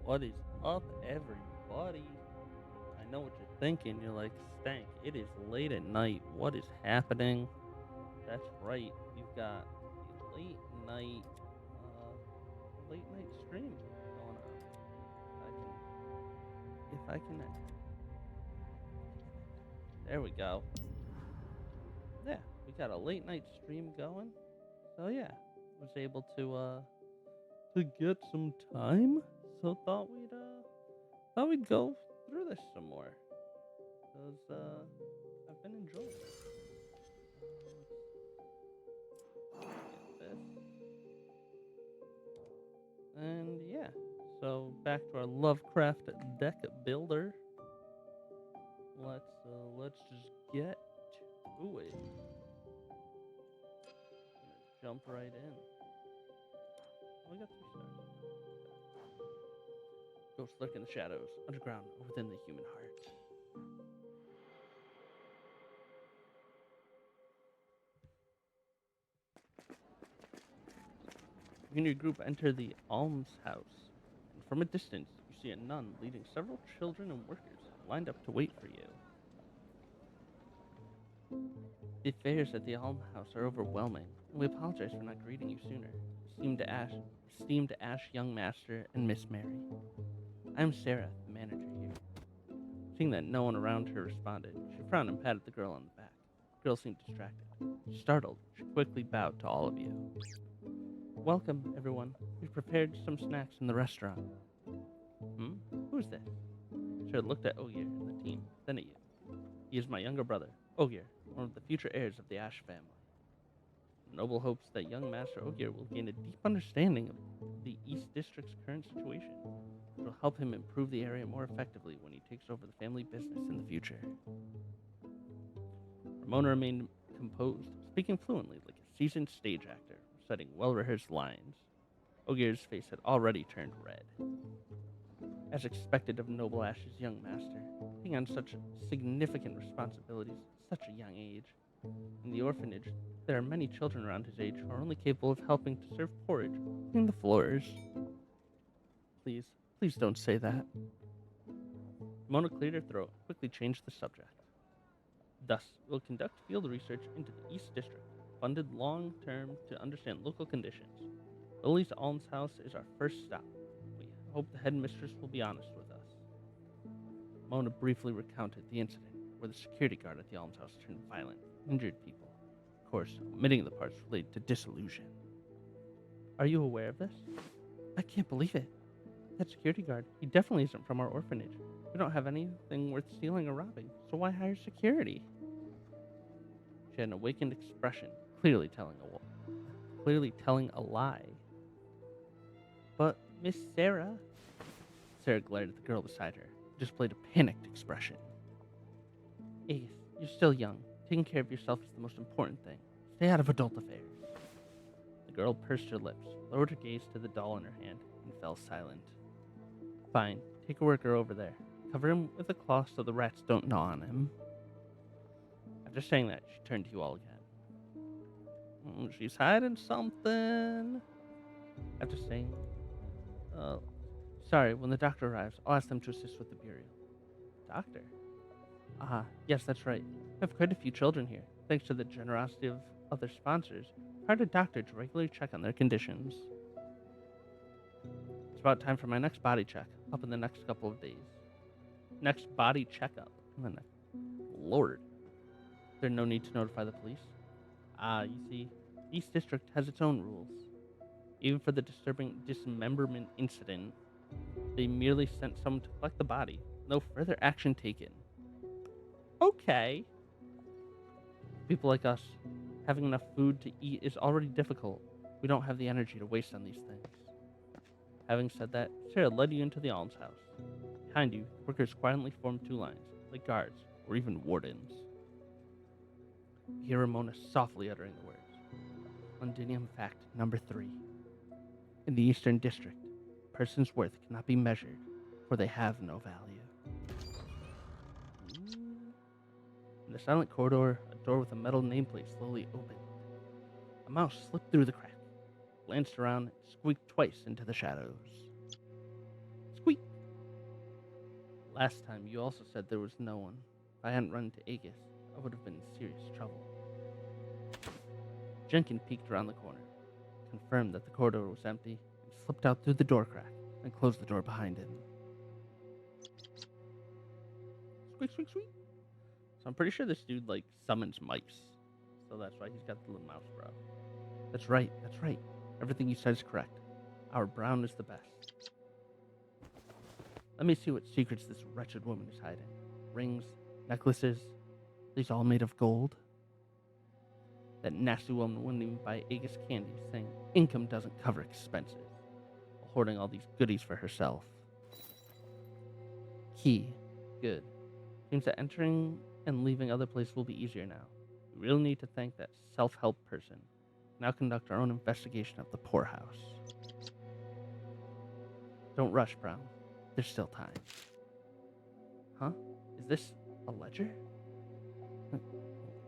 What is up, everybody? I know what you're thinking. You're like, Stank, it is late at night. What is happening? That's right. We've got a late night stream going on. If I can, there we go. Yeah, we got a late night stream going. So yeah, was able to get some time. So thought we'd go through this some more. Cause I've been enjoying it. Get this. And yeah, so back to our Lovecraft deck builder. Let's just get to it. Gonna jump right in. Oh, we got 3 stars. Ghosts lurk in the shadows, underground or within the human heart. You and your group enter the almshouse, and from a distance you see a nun leading several children and workers lined up to wait for you. The affairs at the almshouse are overwhelming, and we apologize for not greeting you sooner. Esteemed Ash Young Master and Miss Mary. I am Sarah, the manager here. Seeing that no one around her responded, she frowned and patted the girl on the back. The girl seemed distracted. Startled, she quickly bowed to all of you. Welcome, everyone. We've prepared some snacks in the restaurant. Who's this? Sarah looked at Ogier and the team, then at you. He is my younger brother, Ogier, one of the future heirs of the Ash family. Noble hopes that young Master Ogier will gain a deep understanding of the East District's current situation. It will help him improve the area more effectively when he takes over the family business in the future. Ramona remained composed, speaking fluently like a seasoned stage actor, reciting well-rehearsed lines. Ogier's face had already turned red. As expected of Noble Ash's young master, taking on such significant responsibilities at such a young age. In the orphanage, there are many children around his age who are only capable of helping to serve porridge, clean the floors. Please, please don't say that. Mona cleared her throat and quickly changed the subject. Thus, we'll conduct field research into the East District, funded long term to understand local conditions. Lily's almshouse is our first stop. We hope the headmistress will be honest with us. Mona briefly recounted the incident where the security guard at the almshouse turned violent, injured people. Of course, omitting the parts related to disillusion. Are you aware of this? I can't believe it. That security guard, he definitely isn't from our orphanage. We don't have anything worth stealing or robbing, so why hire security? She had an awakened expression, clearly telling a lie. But Miss Sarah, Sarah glared at the girl beside her, who displayed a panicked expression. Ace, you're still young. Taking care of yourself is the most important thing. Stay out of adult affairs. The girl pursed her lips, lowered her gaze to the doll in her hand, and fell silent. Fine, take a worker over there. Cover him with a cloth so the rats don't gnaw on him. After saying that, she turned to you all again. She's hiding something. After saying, sorry, when the doctor arrives, I'll ask them to assist with the burial. Doctor? Ah, yes, that's right. We have quite a few children here. Thanks to the generosity of other sponsors, I hired a doctor to regularly check on their conditions. It's about time for my next body check, up in the next couple of days. Next body checkup. Lord. Is there no need to notify the police? You see, each district has its own rules. Even for the disturbing dismemberment incident, they merely sent someone to collect the body. No further action taken. Okay. People like us, having enough food to eat is already difficult. We don't have the energy to waste on these things. Having said that, Sarah led you into the almshouse. Behind you, workers quietly formed 2 lines, like guards, or even wardens. You hear Ramona softly uttering the words. Londinium fact number 3. In the Eastern District, a person's worth cannot be measured, for they have no value. In the silent corridor, a door with a metal nameplate slowly opened. A mouse slipped through the crack, glanced around, and squeaked twice into the shadows. Squeak! Last time, you also said there was no one. If I hadn't run into Aegis, I would have been in serious trouble. Jenkins peeked around the corner, confirmed that the corridor was empty, and slipped out through the door crack and closed the door behind him. Squeak, squeak, squeak. So I'm pretty sure this dude, like, summons mice. So that's why he's got the little mouse bro. That's right, that's right. Everything you said is correct. Our Brown is the best. Let me see what secrets this wretched woman is hiding. Rings, necklaces, these all made of gold. That nasty woman wouldn't even buy Aegis candy, saying income doesn't cover expenses, while hoarding all these goodies for herself. Key. Good. Seems that entering and leaving other places will be easier now. We really need to thank that self-help person. Now conduct our own investigation of the poorhouse. Don't rush, Brown. There's still time. Huh? Is this a ledger? Let's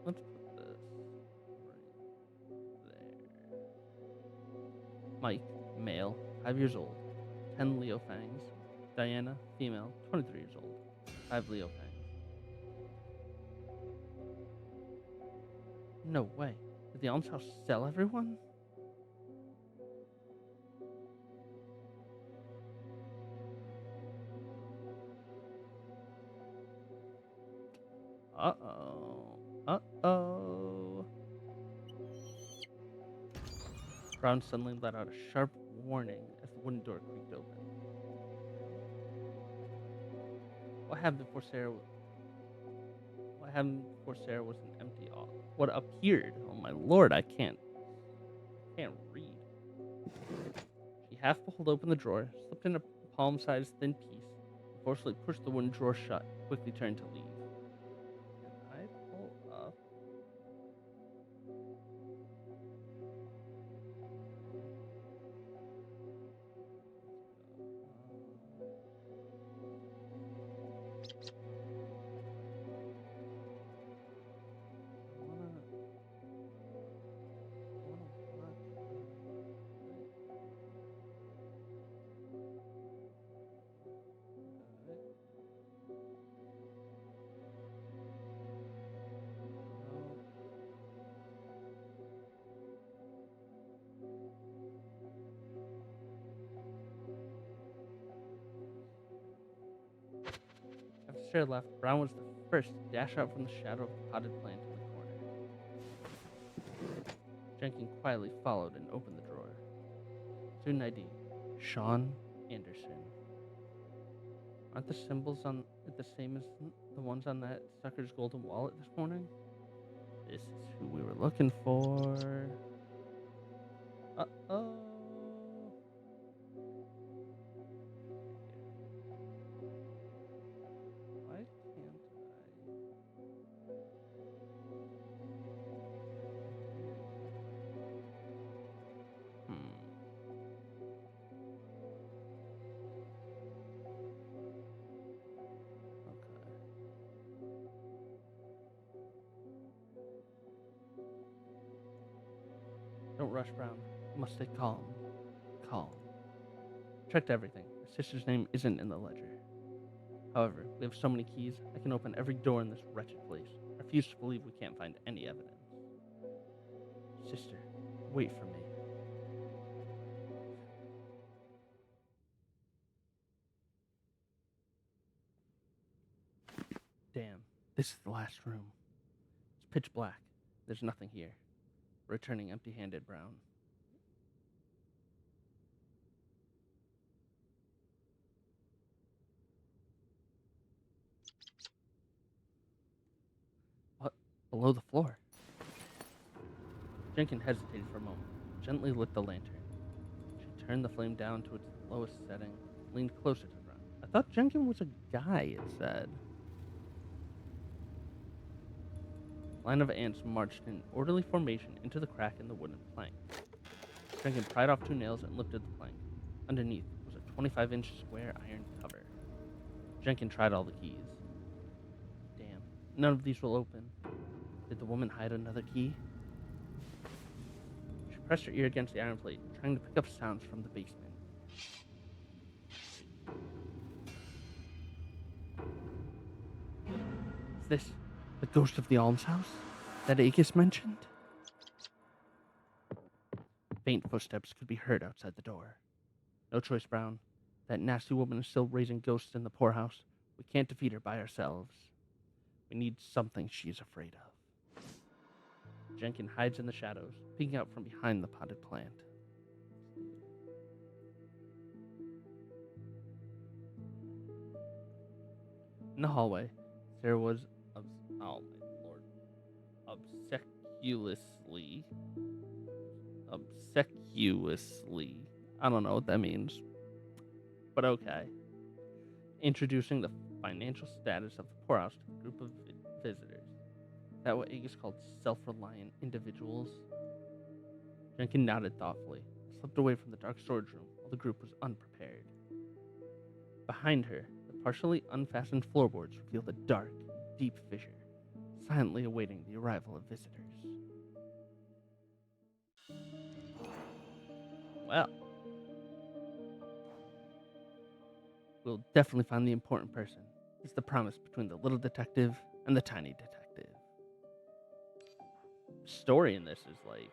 put this right there. Mike, male, 5 years old, 10 Leo fangs. Diana, female, 23 years old, 5 Leo fangs. No way. Did the almshouse sell everyone? Uh-oh. Uh-oh. Brown suddenly let out a sharp warning as the wooden door creaked open. What happened before Sarah was an empty office? What appeared? Oh my lord, I can't read. She half pulled open the drawer, slipped in a palm-sized thin piece, and forcefully pushed the wooden drawer shut, quickly turned to leave. Can I pull up? After Sarah left, Brown was the first to dash out from the shadow of the potted plant in the corner. Jenkins quietly followed and opened the drawer. Student ID, Sean Anderson. Aren't the symbols on it the same as the ones on that sucker's golden wallet this morning? This is who we were looking for. Uh-oh. Why can't I? Okay. Don't rush, Brown. You must stay calm. Calm. Checked everything. My sister's name isn't in the ledger. However, we have so many keys, I can open every door in this wretched place. I refuse to believe we can't find any evidence. Sister, wait for me. Damn, this is the last room. It's pitch black. There's nothing here. Returning empty-handed, Brown. What? Below the floor? Jenkins hesitated for a moment, gently lit the lantern. She turned the flame down to its lowest setting, leaned closer to the ground. I thought Jenkins was a guy, it said. A line of ants marched in orderly formation into the crack in the wooden plank. Jenkins pried off 2 nails and lifted the plank. Underneath was a 25-inch square iron cover. Jenkins tried all the keys. Damn, none of these will open. Did the woman hide another key? She pressed her ear against the iron plate, trying to pick up sounds from the basement. Is this the ghost of the almshouse that Aegis mentioned? Faint footsteps could be heard outside the door. No choice, Brown. That nasty woman is still raising ghosts in the poorhouse. We can't defeat her by ourselves. We need something she's afraid of. Jenkin hides in the shadows, peeking out from behind the potted plant. In the hallway, Sarah was, oh my lord, obsequiously, obsequiously, I don't know what that means, but okay, introducing the financial status of the poorhouse to the group of visitors. That what Aegis called self-reliant individuals? Jenkin nodded thoughtfully, and slipped away from the dark storage room while the group was unprepared. Behind her, the partially unfastened floorboards revealed a dark, deep fissure, silently awaiting the arrival of visitors. Well, we'll definitely find the important person. It's the promise between the little detective and the tiny detective. The story in this is like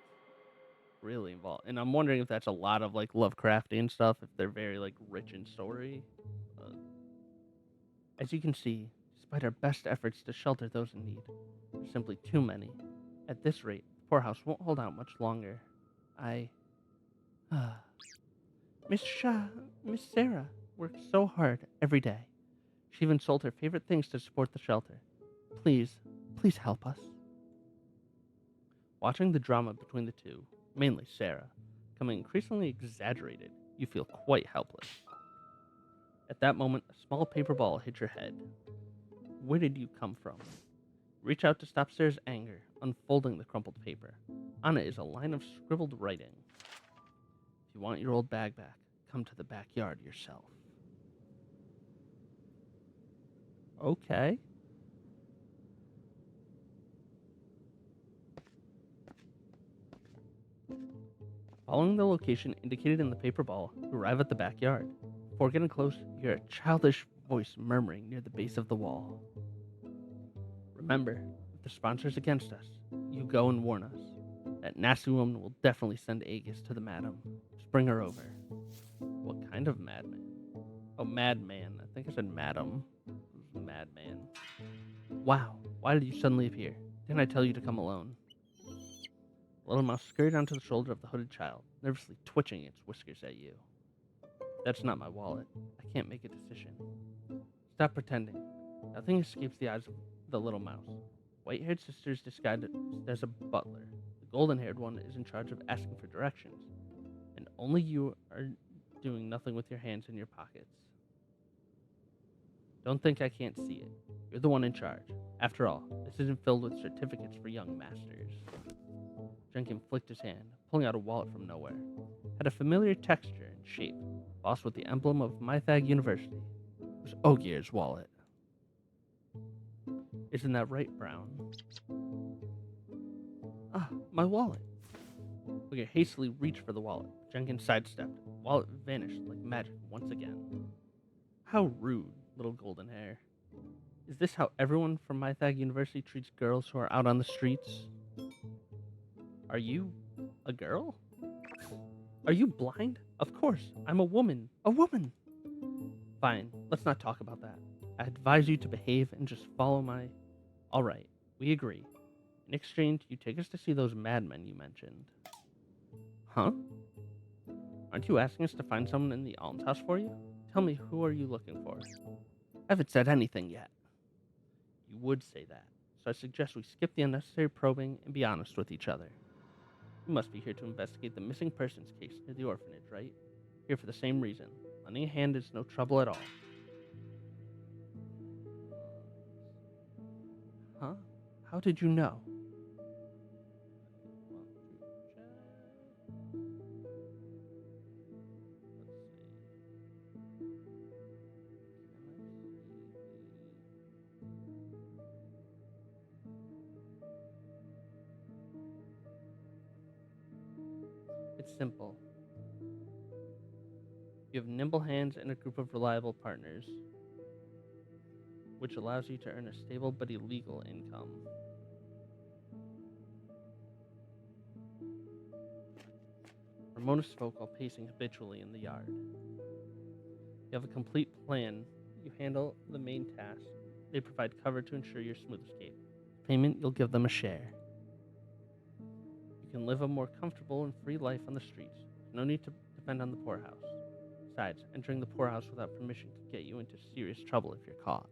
really involved, and I'm wondering if that's a lot of like Lovecraftian stuff. If they're very like rich in story. As you can see, despite our best efforts to shelter those in need, there's simply too many. At this rate, the poorhouse won't hold out much longer. I. Miss Shah, Miss Sarah works so hard every day. She even sold her favorite things to support the shelter. Please, please help us. Watching the drama between the two, mainly Sarah, becoming increasingly exaggerated, you feel quite helpless. At that moment, a small paper ball hit your head. Where did you come from? Reach out to stop Sarah's anger, unfolding the crumpled paper. On it is a line of scribbled writing. If you want your old bag back, come to the backyard yourself. Okay. Following the location indicated in the paper ball, you arrive at the backyard. Before getting close, you hear a childish voice murmuring near the base of the wall. Remember, if the sponsor's against us, you go and warn us. That nasty woman will definitely send Aegis to the madam. Just bring her over. What kind of madman? Oh, madman. I think I said madam. Madman. Wow, why did you suddenly appear? Didn't I tell you to come alone? The little mouse scurried onto the shoulder of the hooded child, nervously twitching its whiskers at you. That's not my wallet. I can't make a decision. Stop pretending. Nothing escapes the eyes of the little mouse. White-haired sister is disguised as a butler. The golden-haired one is in charge of asking for directions. And only you are doing nothing with your hands in your pockets. Don't think I can't see it. You're the one in charge. After all, this isn't filled with certificates for young masters. Jenkin flicked his hand, pulling out a wallet from nowhere. It had a familiar texture and shape, embossed with the emblem of Mythag University. It was Ogier's wallet. Isn't that right, Brown? Ah, my wallet. Ogier hastily reached for the wallet. Jenkins sidestepped. The wallet vanished like magic once again. How rude, little golden hair. Is this how everyone from Mythag University treats girls who are out on the streets? Are you a girl? Are you blind? Of course, I'm a woman. A woman! Fine, let's not talk about that. I advise you to behave and just follow my... Alright, we agree. In exchange, you take us to see those madmen you mentioned. Huh? Aren't you asking us to find someone in the almshouse for you? Tell me, who are you looking for? I haven't said anything yet. You would say that, so I suggest we skip the unnecessary probing and be honest with each other. You must be here to investigate the missing persons case near the orphanage, right? Here for the same reason. Lending a hand is no trouble at all. Huh? How did you know? It's simple. You have nimble hands and a group of reliable partners. which allows you to earn a stable but illegal income. Ramona spoke while pacing habitually in the yard. You have a complete plan. You handle the main tasks. They provide cover to ensure your smooth escape. Payment, you'll give them a share. You can live a more comfortable and free life on the streets. No need to depend on the poorhouse. Besides, entering the poorhouse without permission could get you into serious trouble if you're caught.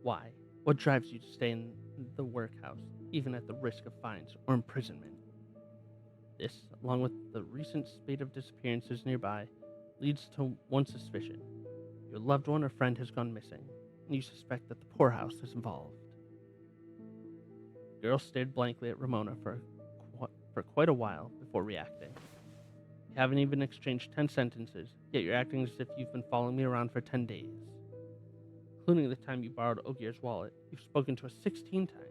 Why? What drives you to stay in the workhouse, even at the risk of fines or imprisonment? This, along with the recent spate of disappearances nearby, leads to one suspicion. Your loved one or friend has gone missing, and you suspect that the poorhouse is involved. The girl stared blankly at Ramona for quite a while before reacting. You haven't even exchanged 10 sentences, yet you're acting as if you've been following me around for 10 days. Including the time you borrowed Ogier's wallet, you've spoken to us 16 times.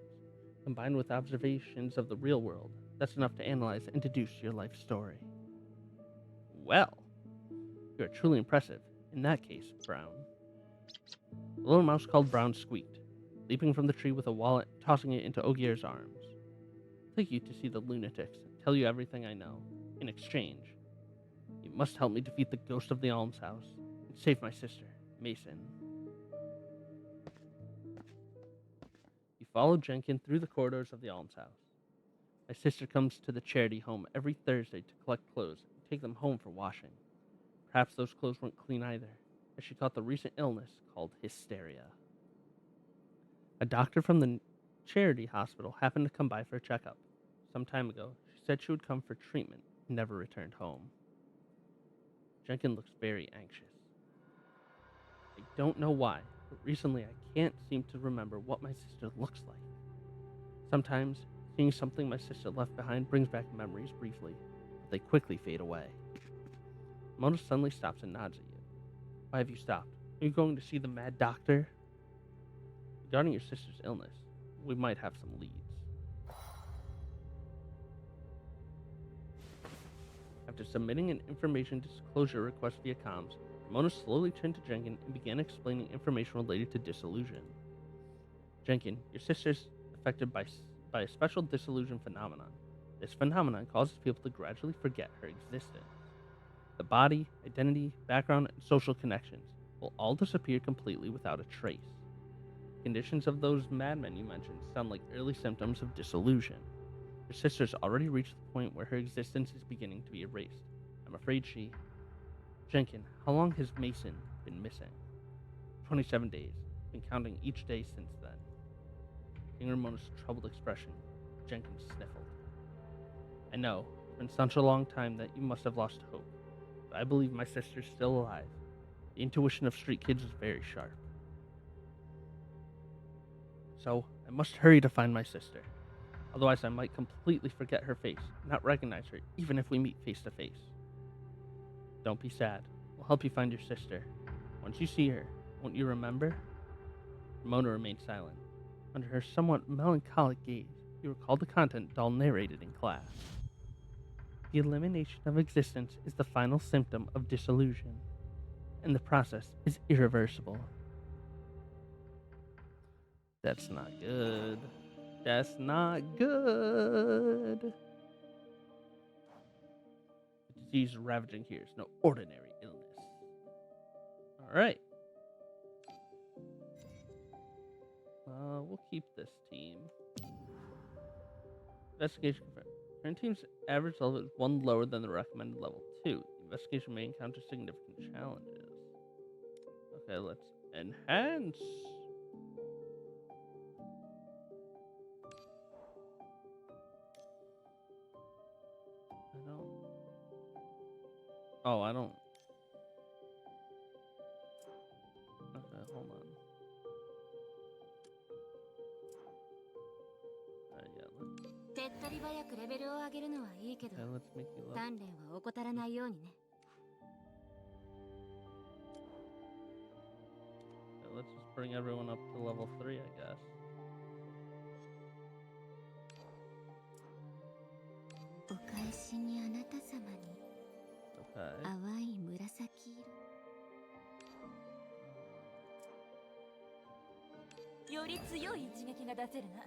Combined with observations of the real world, that's enough to analyze and deduce your life story. Well, you are truly impressive. In that case, Brown. The little mouse called Brown squeaked, leaping from the tree with a wallet, tossing it into Ogier's arms. I'll take you to see the lunatics, tell you everything I know. In exchange, you must help me defeat the ghost of the almshouse and save my sister, Mason. You follow Jenkins through the corridors of the almshouse. My sister comes to the charity home every Thursday to collect clothes and take them home for washing. Perhaps those clothes weren't clean either, as she caught the recent illness called hysteria. A doctor from the charity hospital happened to come by for a checkup. Some time ago, she said she would come for treatment and never returned home. Jenkins looks very anxious. I don't know why, but recently I can't seem to remember what my sister looks like. Sometimes, seeing something my sister left behind brings back memories briefly, but they quickly fade away. Mona suddenly stops and nods at you. Why have you stopped? Are you going to see the mad doctor? Regarding your sister's illness, we might have some leads. After submitting an information disclosure request via comms, Mona slowly turned to Jenkins and began explaining information related to disillusion. Jenkins, your sister's affected by a special disillusion phenomenon. This phenomenon causes people to gradually forget her existence. The body, identity, background, and social connections will all disappear completely without a trace. Conditions of those madmen you mentioned sound like early symptoms of disillusion. Your sister's already reached the point where her existence is beginning to be erased. I'm afraid she... Jenkins, how long has Mason been missing? 27 days. Been counting each day since then. Seeing Ramona's troubled expression, Jenkins sniffled. I know, it's been such a long time that you must have lost hope, but I believe my sister's still alive. The intuition of street kids is very sharp. So, I must hurry to find my sister. Otherwise, I might completely forget her face, not recognize her, even if we meet face to face. Don't be sad. We'll help you find your sister. Once you see her, won't you remember? Ramona remained silent. Under her somewhat melancholic gaze, you recalled the content Dahl narrated in class. The elimination of existence is the final symptom of disillusion, and the process is irreversible. That's not good. That's not good. The disease ravaging here is no ordinary illness. Alright. We'll keep this team. Investigation confirmed. Current team's average level is 1 lower than the recommended level 2. The investigation may encounter significant challenges. Okay, let's enhance. I don't. Okay, hold on. Yeah, let's make you look. Okay, let's just bring everyone up to level 3, I guess. Okay. より強い一撃が出せるな。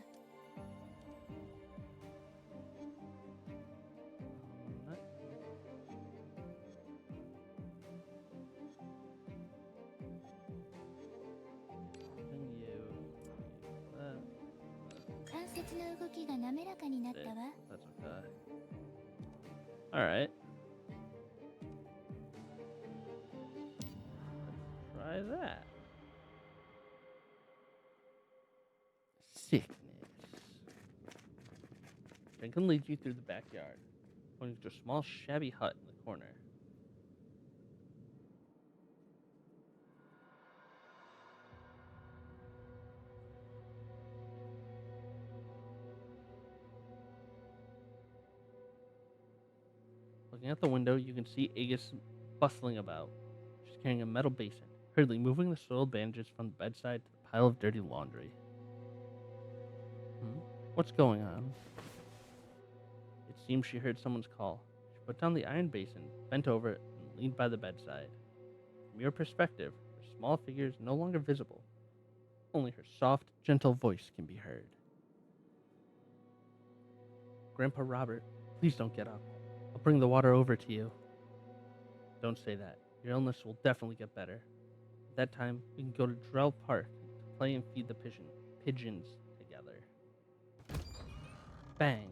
What? Continue. That. 関節の動きが滑らかになったわ。 That's okay. Alright. Let's try that. Sickness. Jenkins leads you through the backyard, pointing to a small, shabby hut in the corner. Looking out the window, you can see Aegis bustling about. She's carrying a metal basin, hurriedly moving the soiled bandages from the bedside to the pile of dirty laundry. What's going on? It seems she heard someone's call. She put down the iron basin, bent over it, and leaned by the bedside. From your perspective, her small figure is no longer visible. Only her soft, gentle voice can be heard. Grandpa Robert, please don't get up. I'll bring the water over to you. Don't say that. Your illness will definitely get better. At that time, we can go to Drell Park to play and feed the pigeons together. Bang.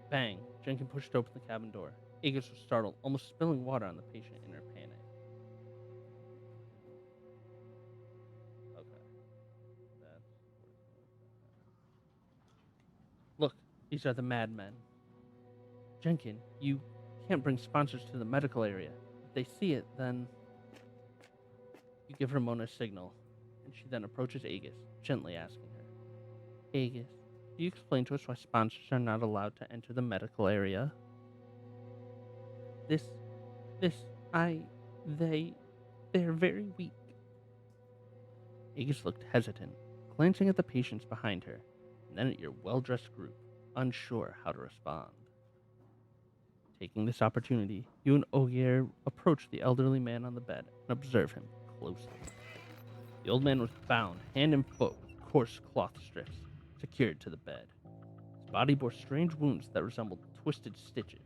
Bang. Jenkins pushed open the cabin door. Aegis was startled, almost spilling water on the patient in her panic. Okay. That's Look, these are the madmen. Jenkins, you can't bring sponsors to the medical area. If they see it, then... You give Ramona a signal, and she then approaches Aegis, gently asking her, Aegis, can you explain to us why sponsors are not allowed to enter the medical area? They're very weak. Aegis looked hesitant, glancing at the patients behind her, and then at your well-dressed group, unsure how to respond. Taking this opportunity, you and Ogier approach the elderly man on the bed and observe him closely. The old man was bound hand and foot with coarse cloth strips, secured to the bed. His body bore strange wounds that resembled twisted stitches,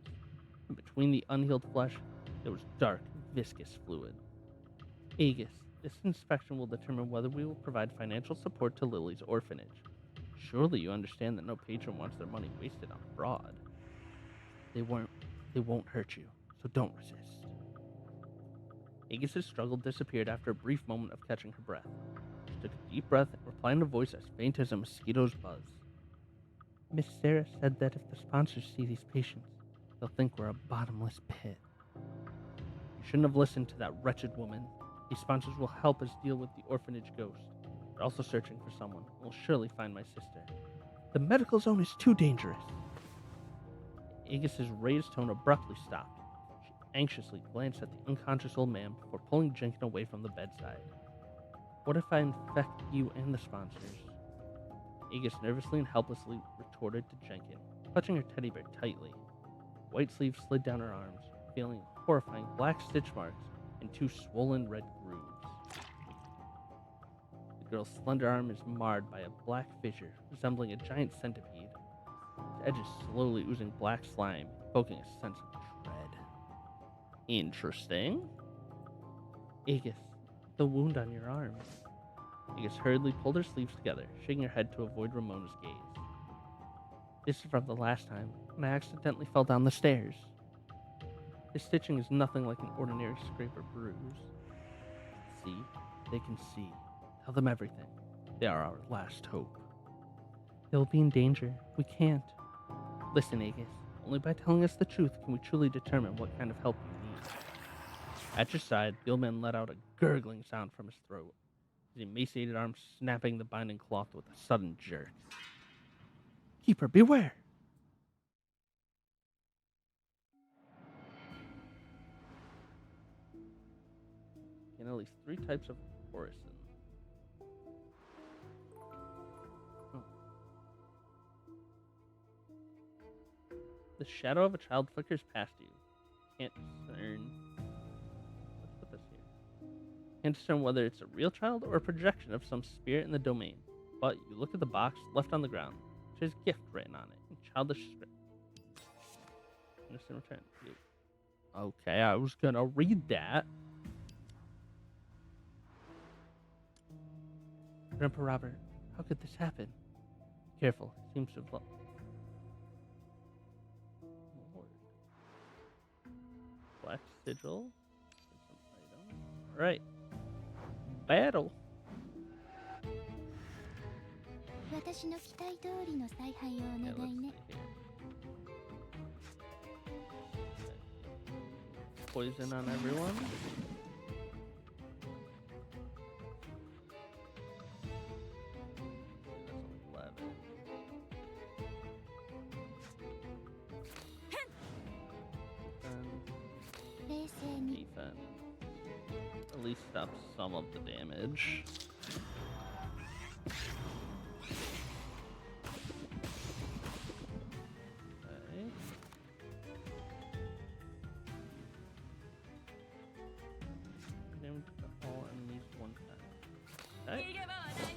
and between the unhealed flesh, there was dark, viscous fluid. Aegis, this inspection will determine whether we will provide financial support to Lily's orphanage. Surely you understand that no patron wants their money wasted on fraud. They won't hurt you, so don't resist. Aegis's struggle disappeared after a brief moment of catching her breath. She took a deep breath and replied in a voice as faint as a mosquito's buzz. Miss Sarah said that if the sponsors see these patients, they'll think we're a bottomless pit. You shouldn't have listened to that wretched woman. These sponsors will help us deal with the orphanage ghost. They're also searching for someone and will surely find my sister. The medical zone is too dangerous. Aegis's raised tone abruptly stopped. She anxiously glanced at the unconscious old man before pulling Jenkins away from the bedside. What if I infect you and the sponsors? Aegis nervously and helplessly retorted to Jenkins, clutching her teddy bear tightly. White sleeves slid down her arms, revealing horrifying black stitch marks and 2 swollen red grooves. The girl's slender arm is marred by a black fissure resembling a giant centipede, its edges slowly oozing black slime, evoking a sense of dread. Interesting. Aegis, the wound on your arm. Aegis hurriedly pulled her sleeves together, shaking her head to avoid Ramona's gaze. This is from the last time, when I accidentally fell down the stairs. This stitching is nothing like an ordinary scrape or bruise. See? They can see. Tell them everything. They are our last hope. They'll be in danger. We can't. Listen, Aegis. Only by telling us the truth can we truly determine what kind of help you need. At your side, the old man let out a gurgling sound from his throat, his emaciated arm snapping the binding cloth with a sudden jerk. Keeper, beware! And at least 3 types of orison. The shadow of a child flickers past you. Can't discern. Let's put this here. Can't discern whether it's a real child or a projection of some spirit in the domain. But you look at the box left on the ground, which has gift written on it in childish script. Innocent return. You. Okay, I was gonna read that. Grandpa Robert, how could this happen? Careful, he seems to have lost. Lord. Black sigil. Some item. Alright. Battle. 私の期待通りの采配をお Okay, 願い let's ね see here. Poison on everyone. That's 11. And 冷静に defense. At least stop some of the damage. Okay. Damage to all enemies one time. Okay. Let's see.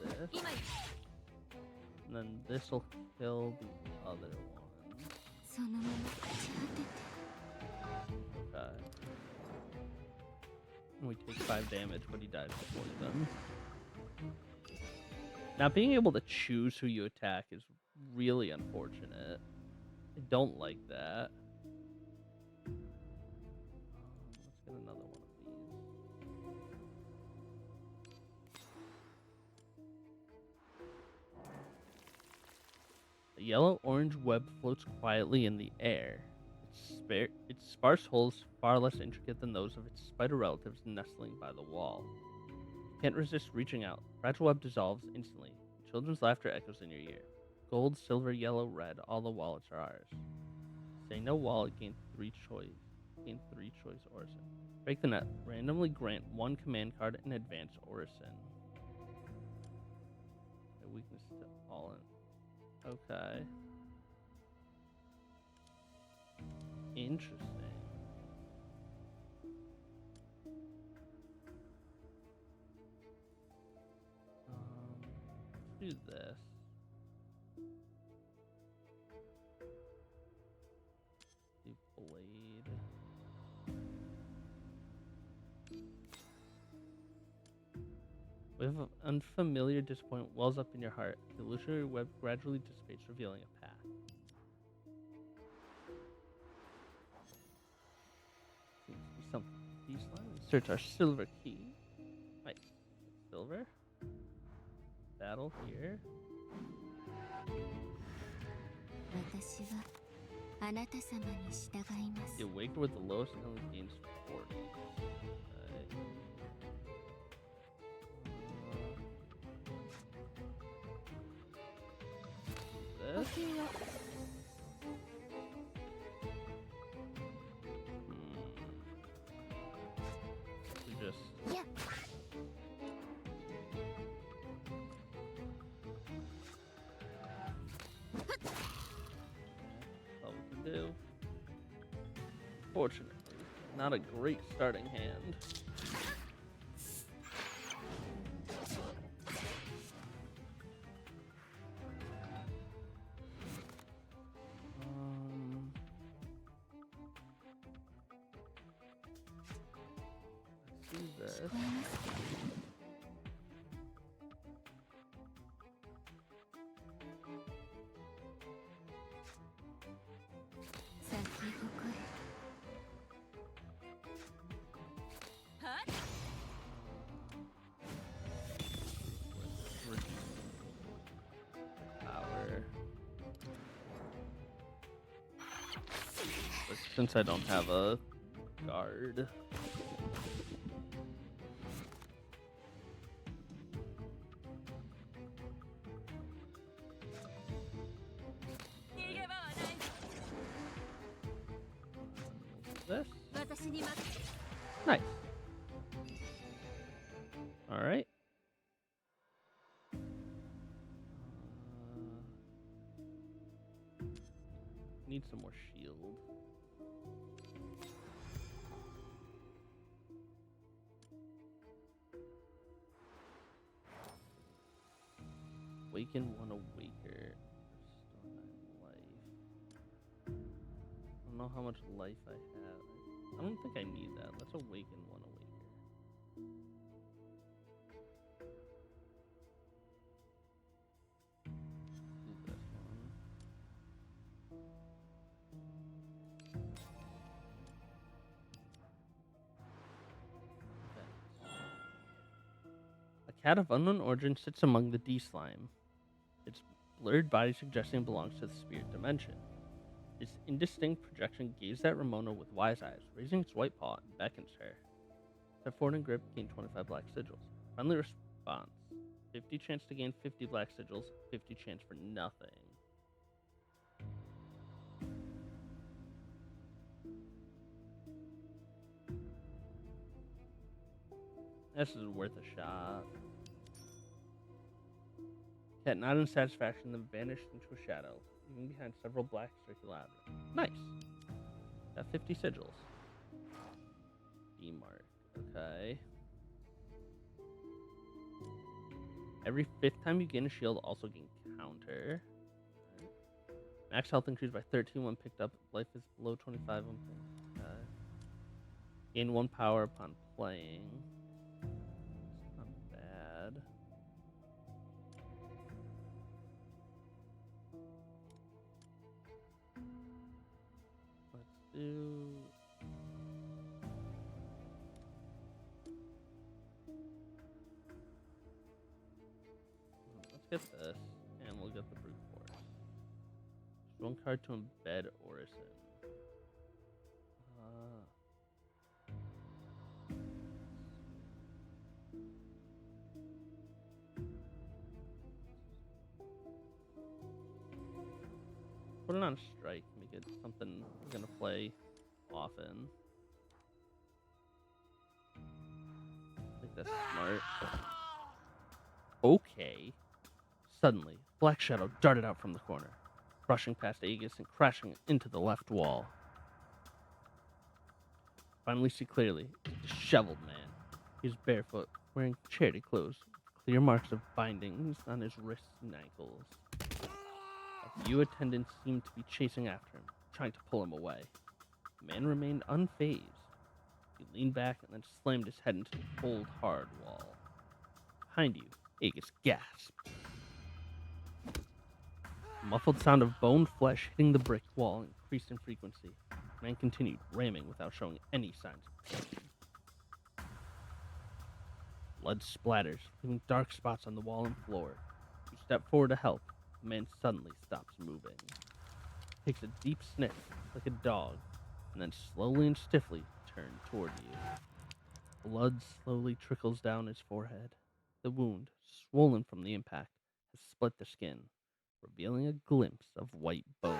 We'll do this. And then this will kill the other one. そのまま朽ち果てて Okay. And we take 5 damage, but he died before them. Not being able to choose who you attack is really unfortunate. I don't like that. Let's get another one of these. A yellow-orange web floats quietly in the air. Its sparse holes far less intricate than those of its spider relatives nestling by the wall. You can't resist reaching out. Fragile web dissolves instantly. Children's laughter echoes in your ear. Gold, silver, yellow, red, all the wallets are ours. Say no wallet, gain 3 choice. Gain 3 choice Orison. Break the net. Randomly grant 1 command card and advance Orison. A weakness to all in. Okay. Interesting. Let's do this. Do blade. With an unfamiliar disappointment wells up in your heart, the illusionary web gradually dissipates, revealing a path. Seems to be something. These lines search our silver key. Nice. Silver. Battle here. 私はあなた様に従います The awaker with the lowest element gains 40. Okay. This. 補給を Just いや all we can do. Fortunately, not a great starting hand. Let's do 聞こ this. えますか 咲き誇る Power. But since I don't have a guard. this. 私に任せ Nice. All right. Need some more shield. Awaken one awaker. Restore 9 life. I don't know how much life I have. I don't think I need that. Let's awaken one awaker. Do this one. A cat of unknown origin sits among the D slime. Its blurred body suggesting it belongs to the spirit dimension. Its indistinct projection gazes at Ramona with wise eyes, raising its white paw and beckons her. Step forward and grip, gain 25 black sigils. Friendly response. 50 chance to gain 50 black sigils, 50 chance for nothing. This is worth a shot. Cat nodded in satisfaction, then vanished into a shadow, leaving behind several black circular objects. Nice. Got 50 sigils. D mark. Okay. Every 5th time you gain a shield, also gain counter. Max health increased by 13 when picked up. Life is below 25 when picked. Okay. Gain 1 power upon playing. It's not bad. Let's do... Let's get this, and we'll get the brute force. Just 1 card to embed Orison. Put it on strike, make it something we're gonna play often. I think that's smart. Okay. Suddenly, Black Shadow darted out from the corner, brushing past Aegis and crashing into the left wall. Finally see clearly, a disheveled man. He's barefoot, wearing charity clothes, with clear marks of bindings on his wrists and ankles. A few attendants seemed to be chasing after him, trying to pull him away. The man remained unfazed. He leaned back and then slammed his head into the cold, hard wall. Behind you, Aegis gasped. The muffled sound of boned flesh hitting the brick wall increased in frequency. The man continued, ramming without showing any signs of pain. Blood splatters, leaving dark spots on the wall and floor. You step forward to help. The man suddenly stops moving. Takes a deep sniff, like a dog, and then slowly and stiffly turns toward you. Blood slowly trickles down his forehead. The wound, swollen from the impact, has split the skin, revealing a glimpse of white bone.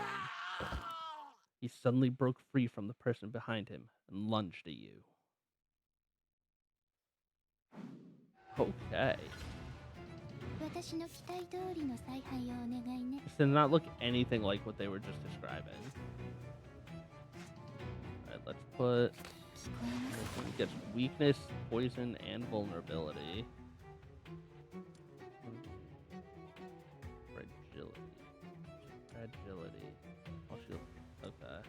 He suddenly broke free from the person behind him and lunged at you. Okay. This did not look anything like what they were just describing. Alright, let's put... It gets weakness, poison, and vulnerability. Fragility. Oh, shield. Okay.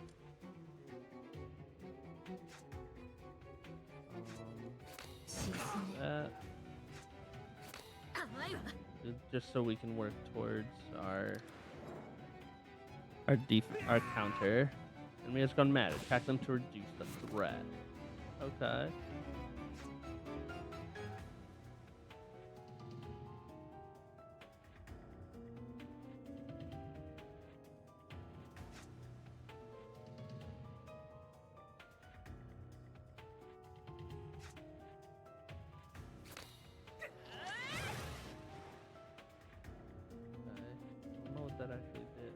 That. Just so we can work towards our counter. Enemy has gone mad. Attack them to reduce the threat. Okay. That actually did.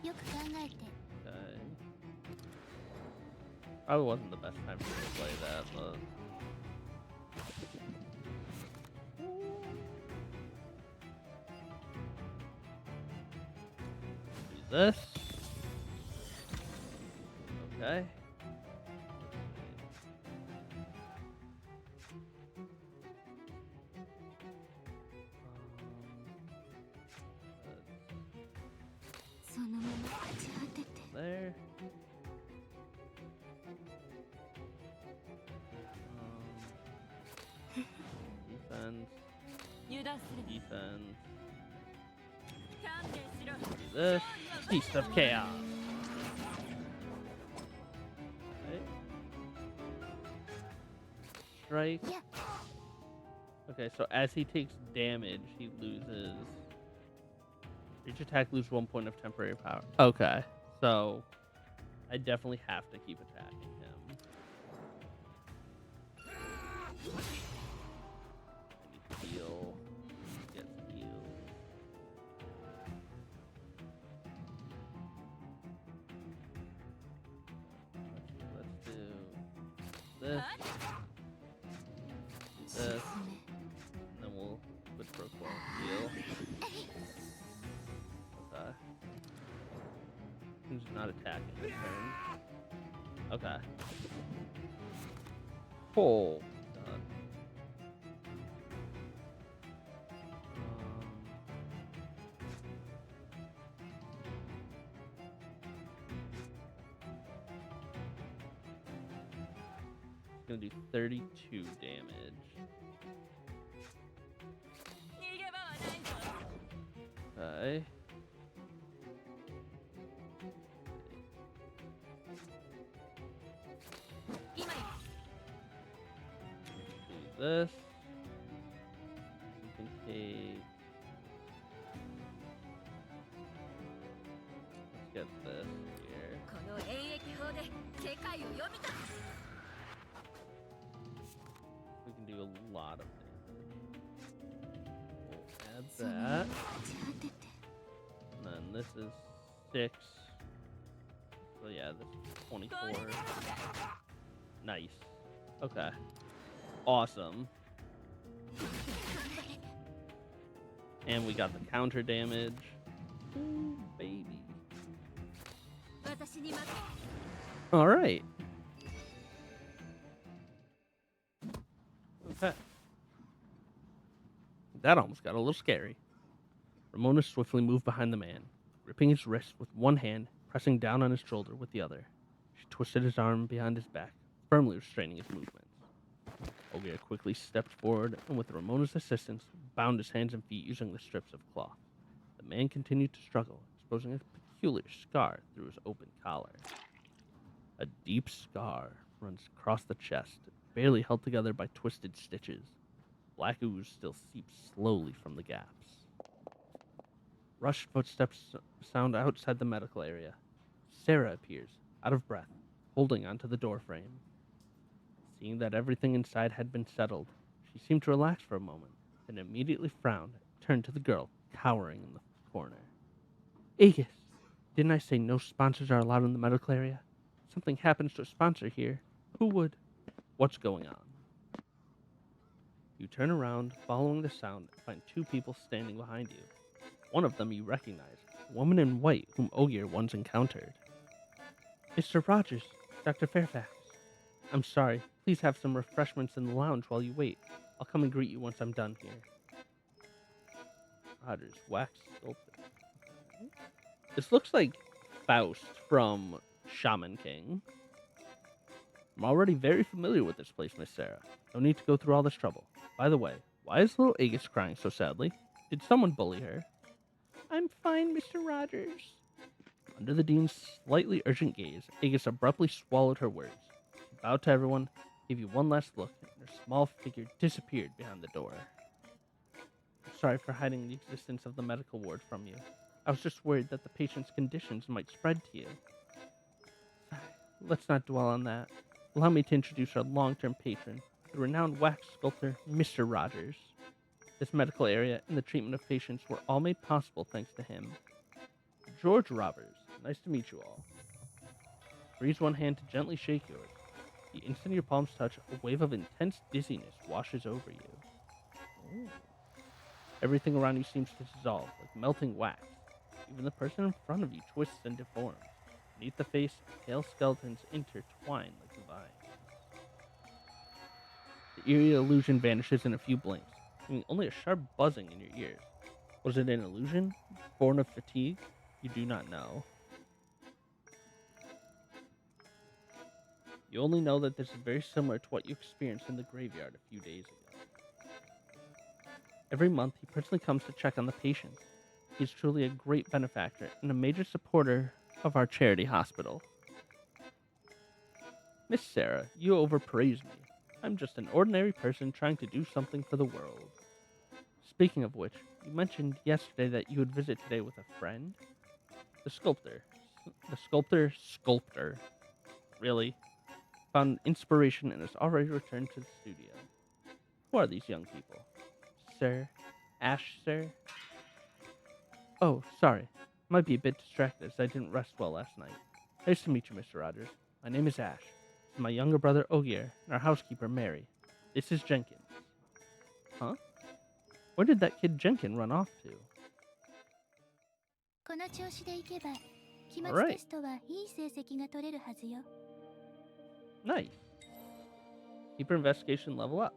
よく考えて。 Okay. Probably wasn't the best time for me to play that, but do this. Okay. Let's そのまま朽ち果てて。 there. Defense. 油断する Defense. 勘弁しろ Do this. Feast of Chaos. Okay. Strike. Yeah. Okay, so as he takes damage, he loses. Each attack loses 1 point of temporary power. Okay, so I definitely have to keep attacking him. I need to heal. Get healed. Let's do this. Do this. And then we'll switch for a quick heal. Okay. He's not attacking this turn. Okay. Oh, God. It's gonna do 32 damage. 逃げ場はないぞ Okay. Do this. You can take. Let's get this here. この演疫法で世界を読みた We can do a lot of damage. We'll add そのまま that. 朽ち果てて。 And then this is 6. So yeah, this is 24. Nice. Okay. Awesome. And we got the counter damage. Ooh, baby. 私に任せ All right. Okay. That almost got a little scary. Ramona swiftly moved behind the man, gripping his wrist with one hand, pressing down on his shoulder with the other. She twisted his arm behind his back, firmly restraining his movements. Ogier quickly stepped forward and, with Ramona's assistance, bound his hands and feet using the strips of cloth. The man continued to struggle, exposing a peculiar scar through his open collar. A deep scar runs across the chest, barely held together by twisted stitches. Black ooze still seeps slowly from the gaps. Rushed footsteps sound outside the medical area. Sarah appears, out of breath, holding onto the doorframe. Seeing that everything inside had been settled, she seemed to relax for a moment, then immediately frowned and turned to the girl, cowering in the corner. Aegis! Didn't I say no sponsors are allowed in the medical area? Something happens to a sponsor here. Who would? What's going on? You turn around, following the sound, and find two people standing behind you. One of them you recognize, a woman in white whom Ogier once encountered. Mr. Rogers, Dr. Fairfax. I'm sorry. Please have some refreshments in the lounge while you wait. I'll come and greet you once I'm done here. Rogers, wax sculptor. This looks like Faust from Shaman King. I'm already very familiar with this place, Miss Sarah. No need to go through all this trouble. By the way, why is little Aegis crying so sadly? Did someone bully her? I'm fine, Mr. Rogers. Under the dean's slightly urgent gaze, Aegis abruptly swallowed her words. She bowed to everyone, gave you one last look, and her small figure disappeared behind the door. I'm sorry for hiding the existence of the medical ward from you. I was just worried that the patient's conditions might spread to you. Let's not dwell on that. Allow me to introduce our long-term patron, the renowned wax sculptor, Mr. Rogers. This medical area and the treatment of patients were all made possible thanks to him. George Roberts, Nice to meet you all. Raise one hand to gently shake yours. The instant your palms touch, a wave of intense dizziness washes over you. Ooh. Everything around you seems to dissolve, like melting wax. Even the person in front of you twists and deforms. Beneath the face, pale skeletons intertwine like vines. The eerie illusion vanishes in a few blinks, leaving only a sharp buzzing in your ears. Was it an illusion? Born of fatigue? You do not know. You only know that this is very similar to what you experienced in the graveyard a few days ago. Every month, he personally comes to check on the patients. He is truly a great benefactor and a major supporter of our charity hospital. Miss Sarah, you overpraise me. I'm just an ordinary person trying to do something for the world. Speaking of which, you mentioned yesterday that you would visit today with a friend? The sculptor. The sculptor. Really? Found inspiration and has already returned to the studio. Who are these young people? Sir? Ash, sir? Oh, sorry. Might be a bit distracted as I didn't rest well last night. Nice to meet you, Mr. Rogers. My name is Ash. This is my younger brother Ogier and our housekeeper Mary. This is Jenkins. Huh? Where did that kid Jenkins run off to? この調子でいけば期末 Alright. テストはいい成績が取れるはずよ。 Nice. Keep your investigation level up.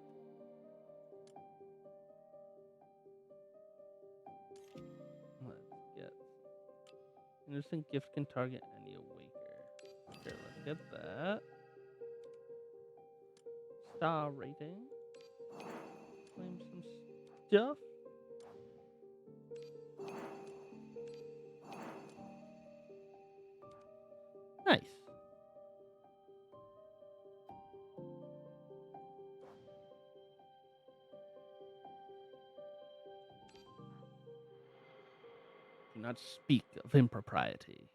Let's get innocent gift can target any awaker. Sure, let's get that. Star rating. Claim some stuff. Nice. Do not speak of impropriety.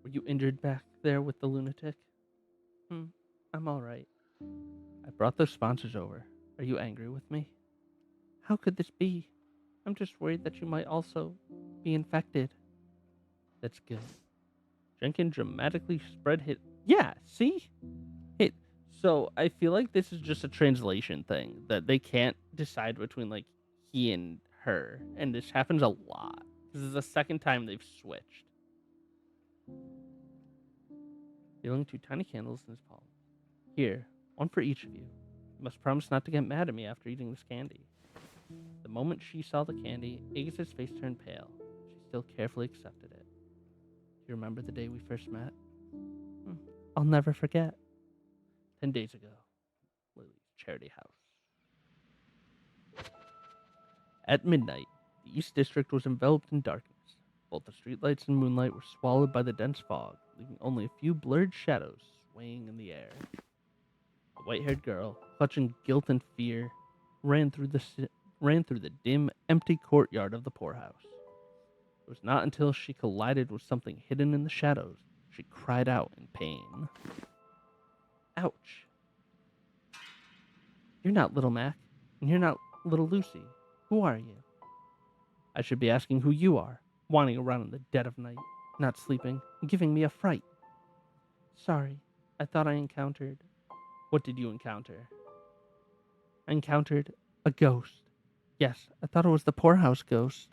Were you injured back there with the lunatic? I'm alright. I brought those sponsors over. Are you angry with me? How could this be? I'm just worried that you might also be infected. That's good. Jenkins dramatically spread his. Yeah, see? It. So I feel like this is just a translation thing that they can't decide between like he and her, and this happens a lot. This is the second time they've switched. Feeling two tiny candles in his palm. Here, one for each of you. You must promise not to get mad at me after eating this candy. The moment she saw the candy, Agas's face turned pale. She still carefully accepted it. Do you remember the day we first met? I'll never forget. 10 days ago, Lily's charity house. At midnight, the East District was enveloped in darkness. Both the streetlights and moonlight were swallowed by the dense fog, leaving only a few blurred shadows swaying in the air. The white-haired girl, clutching guilt and fear, ran through the dim, empty courtyard of the poorhouse. It was not until she collided with something hidden in the shadows she cried out in pain. Ouch. You're not little Mac, and you're not little Lucy. Who are you? I should be asking who you are, wandering around in the dead of night, not sleeping, and giving me a fright. Sorry, I thought I encountered... What did you encounter? I encountered a ghost. Yes, I thought it was the poorhouse ghost.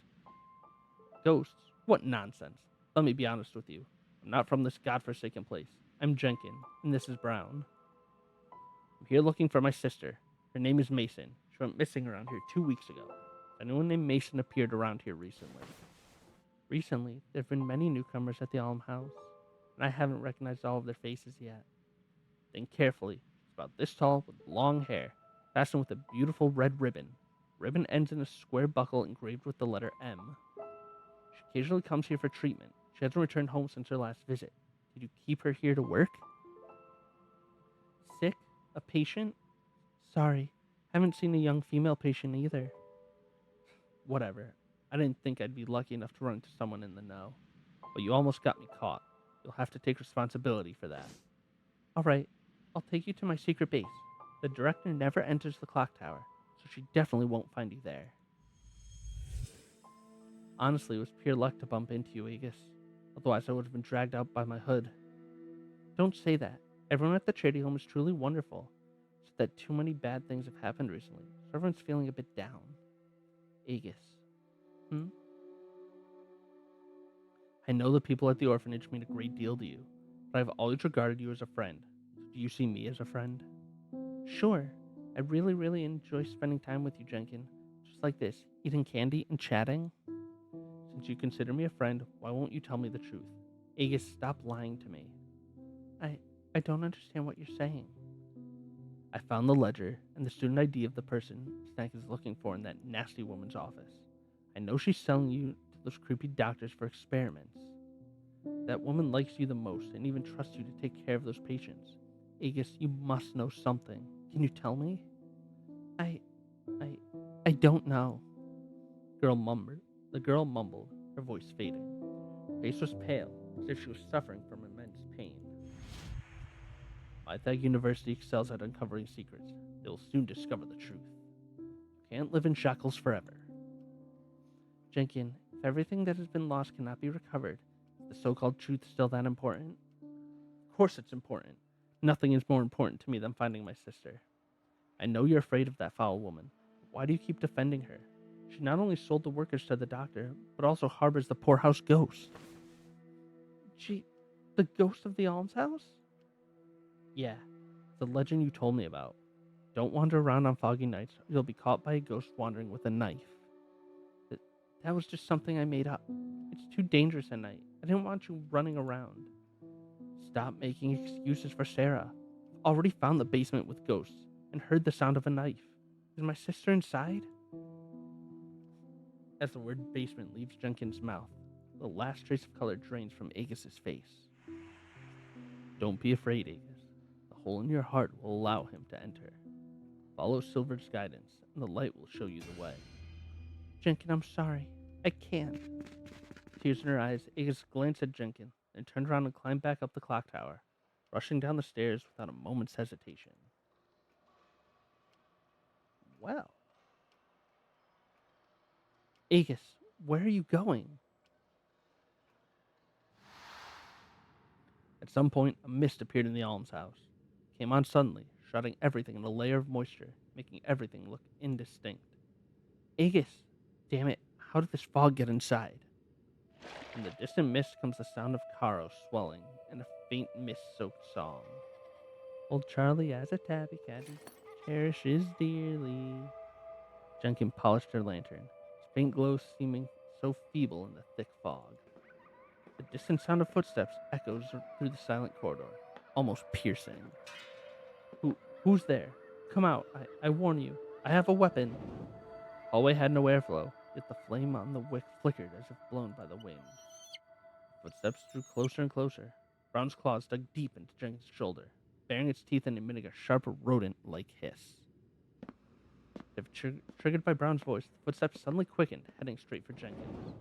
Ghosts? What nonsense. Let me be honest with you. I'm not from this godforsaken place. I'm Jenkins, and this is Brown. I'm here looking for my sister. Her name is Mason. She went missing around here 2 weeks ago. Anyone named Mason appeared around here recently. Recently, there have been many newcomers at the almshouse, and I haven't recognized all of their faces yet. Think carefully. It's about this tall, with long hair, fastened with a beautiful red ribbon. The ribbon ends in a square buckle engraved with the letter M. She occasionally comes here for treatment. She hasn't returned home since her last visit. Did you keep her here to work? Sick? A patient? Sorry, haven't seen a young female patient either. Whatever. I didn't think I'd be lucky enough to run into someone in the know. But you almost got me caught. You'll have to take responsibility for that. Alright, I'll take you to my secret base. The director never enters the clock tower, so she definitely won't find you there. Honestly, it was pure luck to bump into you, Aegis. Otherwise, I would have been dragged out by my hood. Don't say that. Everyone at the charity home is truly wonderful. It's just that too many bad things have happened recently, so everyone's feeling a bit down. Aegis. Hmm? I know the people at the orphanage mean a great deal to you, but I've always regarded you as a friend. Do you see me as a friend? Sure. I really, really enjoy spending time with you, Jenkin. Just like this, eating candy and chatting. Since you consider me a friend, why won't you tell me the truth? Aegis, stop lying to me. I I don't understand what you're saying. I found the ledger and the student ID of the person Snack is looking for in that nasty woman's office. I know she's selling you to those creepy doctors for experiments. That woman likes you the most and even trusts you to take care of those patients. Aegis, you must know something. Can you tell me? I I I don't know. Girl mumbled. The girl mumbled, her voice fading. Her face was pale, as if she was suffering from immense pain. Mythag University excels at uncovering secrets. They will soon discover the truth. You can't live in shackles forever. Jenkin, if everything that has been lost cannot be recovered, is the so-called truth still that important? Of course it's important. Nothing is more important to me than finding my sister. I know you're afraid of that foul woman. But why do you keep defending her? She not only sold the workers to the doctor, but also harbors the poorhouse ghost. She, the ghost of the almshouse? Yeah, the legend you told me about. Don't wander around on foggy nights, or you'll be caught by a ghost wandering with a knife. Th- That was just something I made up. It's too dangerous at night. I didn't want you running around. Stop making excuses for Sarah. I've already found the basement with ghosts and heard the sound of a knife. Is my sister inside? As the word basement leaves Jenkin's mouth, the last trace of color drains from Aegis's face. Don't be afraid, Aegis. The hole in your heart will allow him to enter. Follow Silver's guidance, and the light will show you the way. Jenkin, I'm sorry. I can't. Tears in her eyes, Aegis glanced at Jenkin, then turned around and climbed back up the clock tower, rushing down the stairs without a moment's hesitation. Well, Aegis, where are you going? At some point, a mist appeared in the almshouse. It came on suddenly, shrouding everything in a layer of moisture, making everything look indistinct. Aegis! Damn it, how did this fog get inside? From the distant mist comes the sound of Karo swelling and a faint mist-soaked song. Old Charlie as a tabby caddy cherishes dearly. Jenkin polished her lantern, its faint glow seeming so feeble in the thick fog. The distant sound of footsteps echoes through the silent corridor, almost piercing. Who's there? Come out, I warn you. I have a weapon. Hallway had no airflow, yet the flame on the wick flickered as if blown by the wind. Footsteps drew closer and closer. Brown's claws dug deep into Jenkins' shoulder, baring its teeth and emitting a sharp rodent-like hiss. If triggered by Brown's voice, the footsteps suddenly quickened, heading straight for Jenkins.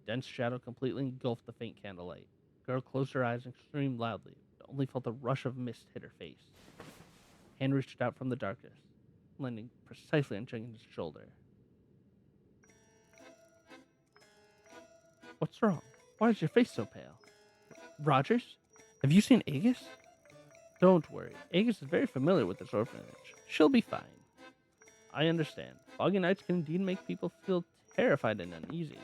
Dense shadow completely engulfed the faint candlelight. The girl closed her eyes and screamed loudly, but only felt a rush of mist hit her face. A hand reached out from the darkness, landing precisely on Jenkins' shoulder. What's wrong? Why is your face so pale? Rogers? Have you seen Aegis? Don't worry. Aegis is very familiar with this orphanage. She'll be fine. I understand. Foggy nights can indeed make people feel terrified and uneasy.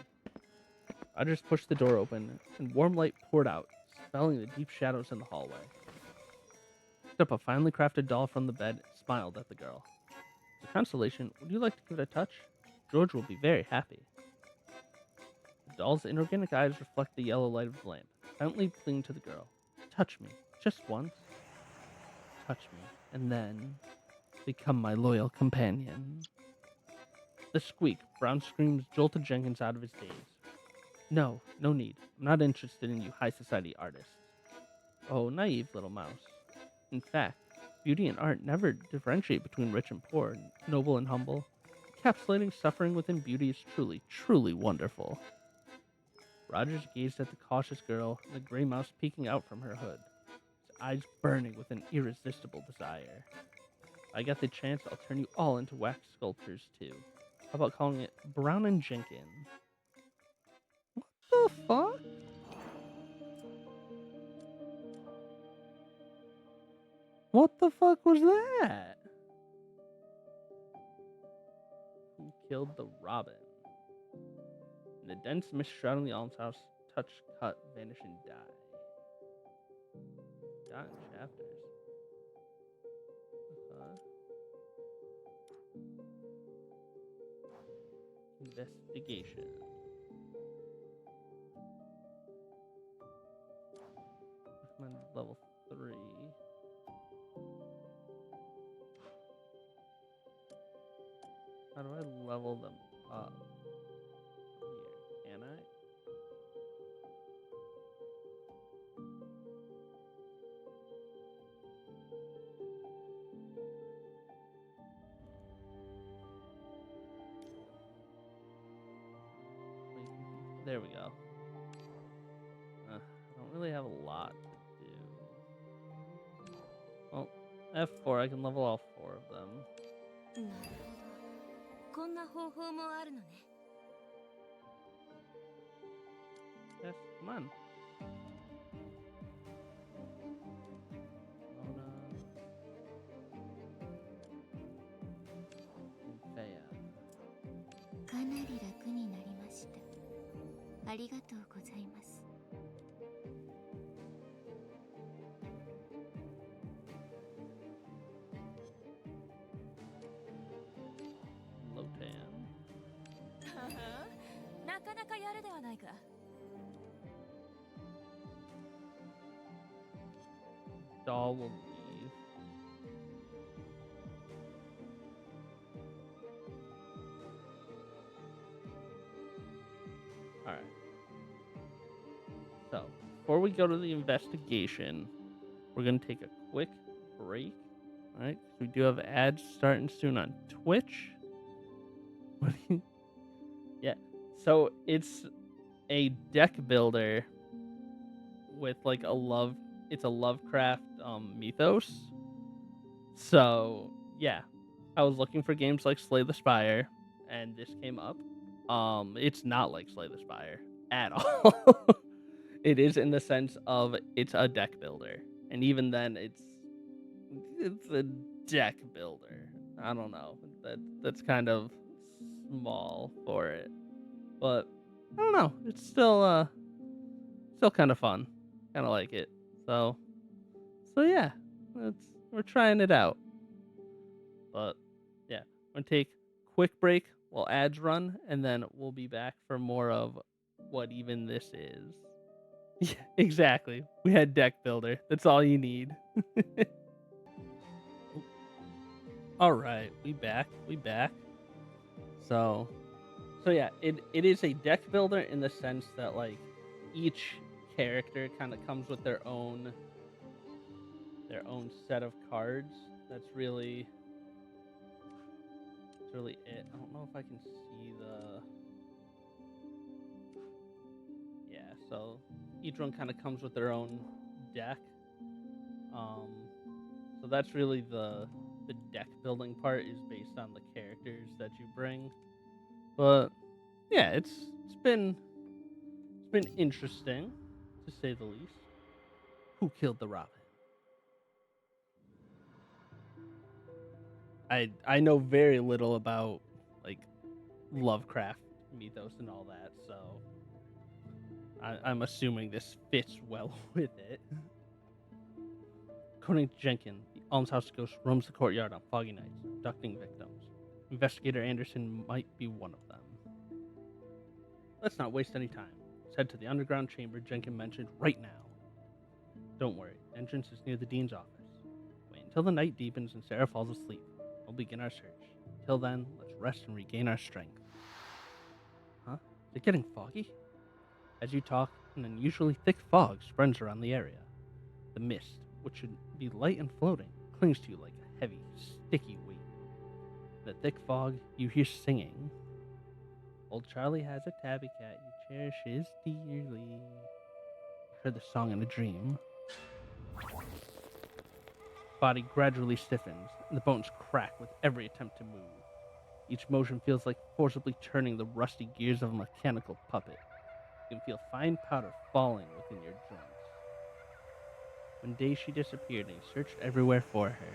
Rogers pushed the door open, and warm light poured out, spelling the deep shadows in the hallway. He picked up a finely crafted doll from the bed and smiled at the girl. As a consolation, would you like to give it a touch? George will be very happy. The doll's inorganic eyes reflect the yellow light of the lamp, silently pleading to the girl. Touch me, just once. Touch me, and then become my loyal companion. The squeak, Brown's screams jolted Jenkins out of his daze. No, no need. I'm not interested in you high society artists. Oh, naive little mouse. In fact, beauty and art never differentiate between rich and poor, noble and humble. Encapsulating suffering within beauty is truly, truly wonderful. Rogers gazed at the cautious girl, the gray mouse peeking out from her hood, his eyes burning with an irresistible desire. If I get the chance, I'll turn you all into wax sculptures too. How about calling it Brown and Jenkins? The fuck? What the fuck was that? Who killed the robin? In the dense mist shrouding the almshouse, touch, cut, vanish, and die. Got chapters. Investigation. Recommended level 3. How do I level them up? Here, can I? There we go. I don't really have a lot to do. Well, F4, I can level all 4 of them. なるほど。こんな方法もあるのね。Yes, come on. Mona. かなり楽になりました。ありがとうございます。ははなかなかやるではないか。Doll will leave. Alright. So, before we go to the investigation, we're going to take a quick break. Alright? We do have ads starting soon on Twitch. What do you... Yeah. So, it's a deck builder with like it's a Lovecraft mythos. So yeah, I was looking for games like Slay the Spire, and this came up. It's not like Slay the Spire at all. It is in the sense of it's a deck builder, and even then, it's a deck builder. I don't know. That's kind of small for it, but I don't know. It's still kind of fun. Kind of like it. So yeah, we're trying it out. But yeah, we're gonna take a quick break while ads run, and then we'll be back for more of what even this is. Yeah, exactly. We had deck builder. That's all you need. All right, we back. So yeah, it is a deck builder in the sense that like each character kind of comes with their own set of cards. That's really it. I don't know if I can see the... Yeah, so each one kind of comes with their own deck. So that's really the deck building part is based on the characters that you bring. But yeah, it's been interesting to say the least. Who killed the robin? I know very little about like Lovecraft mythos and all that, so I'm assuming this fits well with it. According to Jenkins, the almshouse ghost roams the courtyard on foggy nights, abducting victims. Investigator Anderson might be one of them. Let's not waste any time. Let's head to the underground chamber Jenkins mentioned right now. Don't worry, the entrance is near the dean's office. Wait until the night deepens and Sarah falls asleep. We'll begin our search. Till then, let's rest and regain our strength. Huh? Is it getting foggy? As you talk, an unusually thick fog spreads around the area. The mist, which should be light and floating, clings to you like a heavy, sticky weight. In the thick fog, you hear singing. Old Charlie has a tabby cat he cherishes dearly. You heard the song in a dream. Body gradually stiffens, and the bones crack with every attempt to move. Each motion feels like forcibly turning the rusty gears of a mechanical puppet. You can feel fine powder falling within your joints. One day she disappeared and he searched everywhere for her.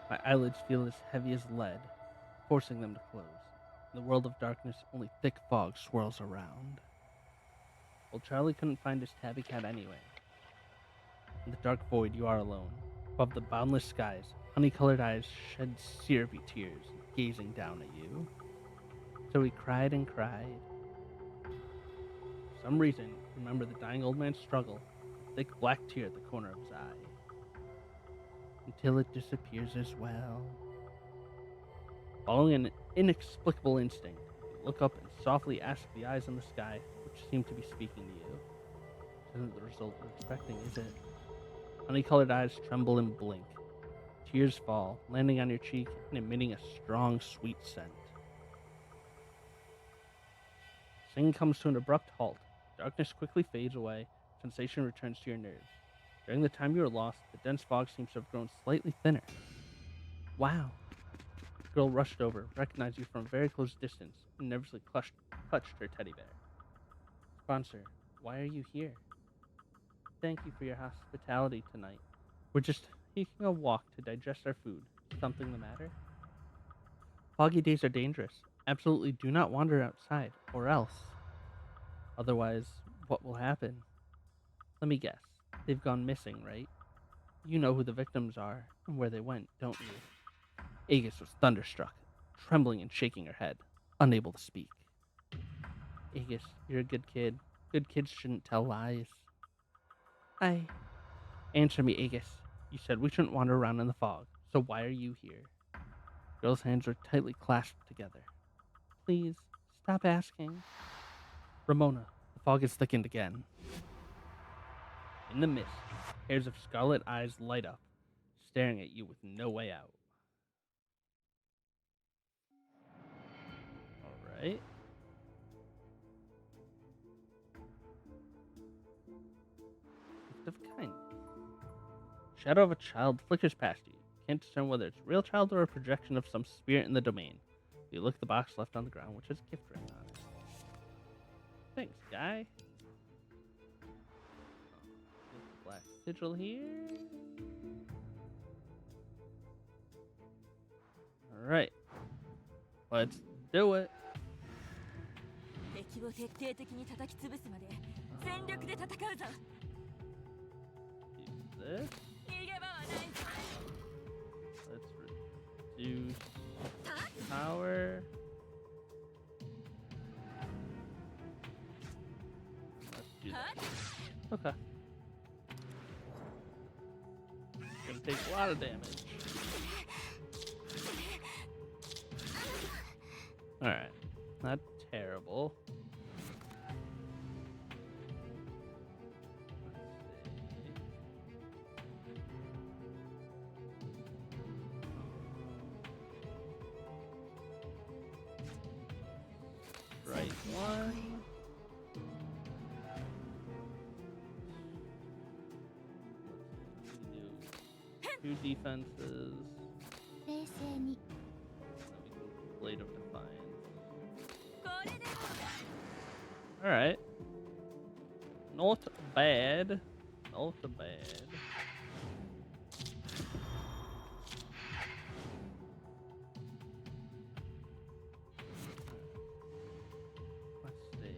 My eyelids feel as heavy as lead, forcing them to close. In the world of darkness, only thick fog swirls around. Well, Charlie couldn't find his tabby cat anyway. In the dark void, you are alone. Above the boundless skies, honey-colored eyes shed syrupy tears, gazing down at you. So he cried and cried. For some reason, remember the dying old man's struggle, a thick black tear at the corner of his eye, until it disappears as well. Following an inexplicable instinct, you look up and softly ask the eyes in the sky, which seem to be speaking to you. Isn't the result you're expecting, is it? Honey-colored eyes tremble and blink. Tears fall, landing on your cheek and emitting a strong, sweet scent. Singing comes to an abrupt halt. Darkness quickly fades away. Sensation returns to your nerves. During the time you were lost, the dense fog seems to have grown slightly thinner. Wow. The girl rushed over, recognized you from a very close distance, and nervously clutched her teddy bear. Sponsor, why are you here? Thank you for your hospitality tonight. We're just taking a walk to digest our food. Something the matter? Foggy days are dangerous. Absolutely do not wander outside, or else. Otherwise, what will happen? Let me guess. They've gone missing, right? You know who the victims are and where they went, don't you? Aegis was thunderstruck, trembling and shaking her head, unable to speak. Aegis, you're a good kid. Good kids shouldn't tell lies. Answer me, Aegis. You said we shouldn't wander around in the fog, so why are you here? The girl's hands were tightly clasped together. Please, stop asking. Ramona, the fog has thickened again. In the mist, pairs of scarlet eyes light up, staring at you with no way out. Alright. Gift of kindness. Shadow of a child flickers past you. Can't discern whether it's a real child or a projection of some spirit in the domain. You look at the box left on the ground, which has a gift written on it. Thanks, guy. Black sigil here. Alright. Let's do it. 敵を徹底的に叩き潰すまで全力で戦うぞ。 Use this. 逃げ場はないぞ。 Let's reduce power. Let's do that. Okay. Gonna take a lot of damage. Alright. Not terrible. Right one. Two defenses. 冷静に Blade of Defiance. これでも Alright. Not bad. Not bad. Let's see.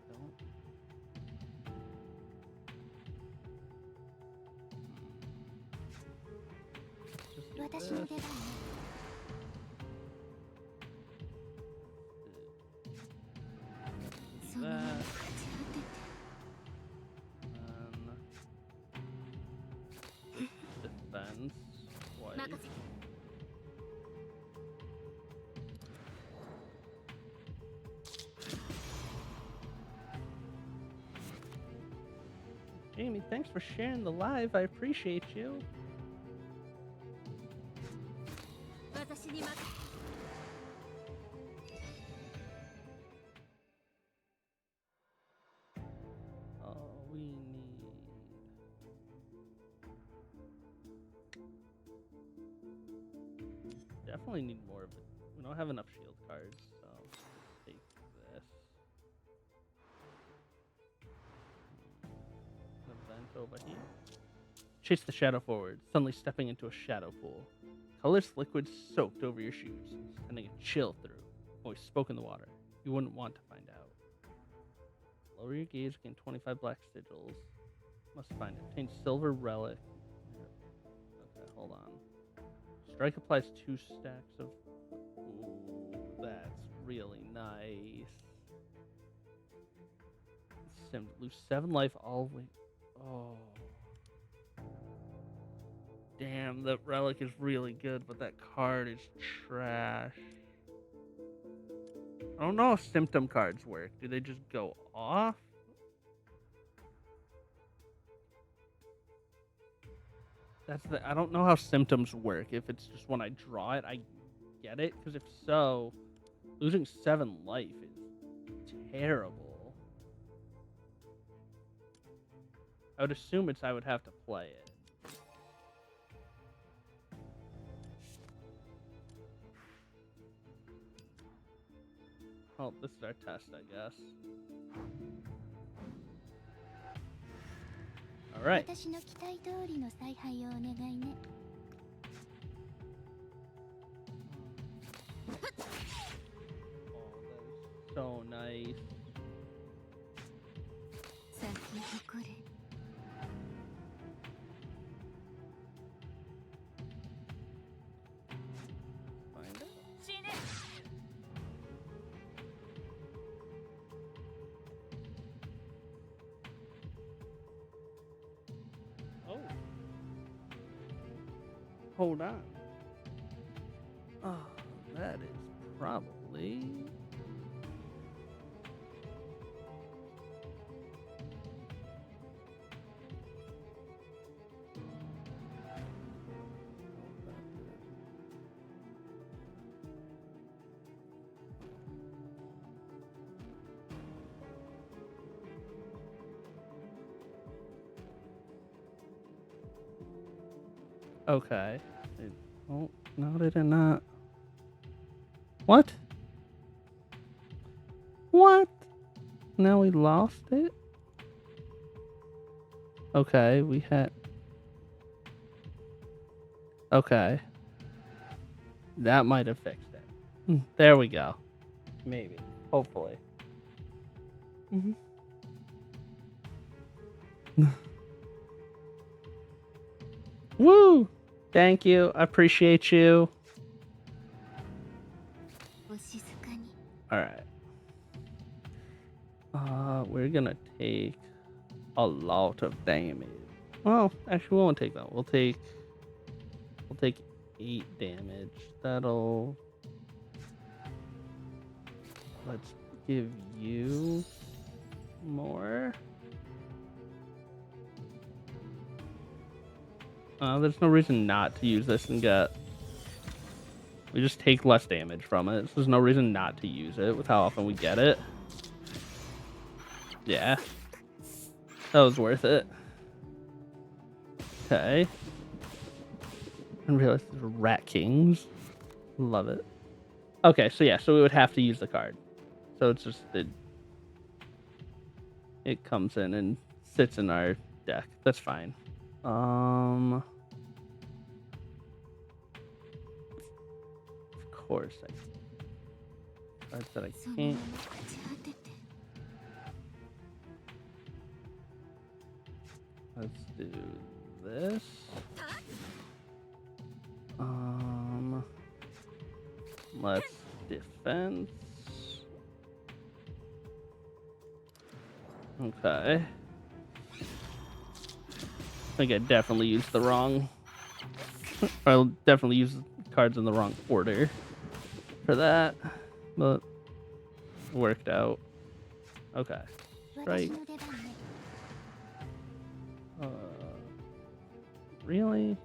Don't. Just do 私の this. 出番ね Do そのまま that. 勝ち果てて Defense. Twice. 任せて Jamie, thanks for sharing the live. I appreciate you. 私に任せ All we need. definitely need more of it. We don't have enough shield cards, so take this. An event over here. Chase the shadow forward, suddenly stepping into a shadow pool. Colorless liquid soaked over your shoes, sending a chill through. Always spoke in the water. You wouldn't want to find out. Lower your gauge, gain 25 black sigils. Must find it. Obtain silver relic. Okay, hold on. Strike applies 2 stacks of. Ooh, that's really nice. Sim lose 7 life all the way. Oh. Damn, that relic is really good, but that card is trash. I don't know how symptom cards work. Do they just go off? I don't know how symptoms work. If it's just when I draw it, I get it. Because if so, losing 7 life is terrible. I would assume I would have to play it. Well, this is our test, I guess. Alright. Oh, that is so nice. Find it. Oh. Hold on. Oh, that is probably. Okay. Oh, no, they did not. What? What? Now we lost it? Okay, we had. Okay. That might have fixed it. There we go. Maybe. Hopefully. Mm-hmm. Woo! Thank you. I appreciate you. Alright. We're gonna take a lot of damage. Well, actually we won't take that. We'll take 8 damage. That'll let's give you more. There's no reason not to use this and get. We just take less damage from it. So there's no reason not to use it with how often we get it. Yeah. That was worth it. Okay. I didn't realize these were Rat Kings. Love it. Okay, so yeah, so we would have to use the card. So it's just it comes in and sits in our deck. That's fine. Of course, cards that I can't. Let's do this. Let's defense. Okay. I think I definitely used the wrong. I'll definitely use cards in the wrong order for that, but it worked out. Okay. Right. Really?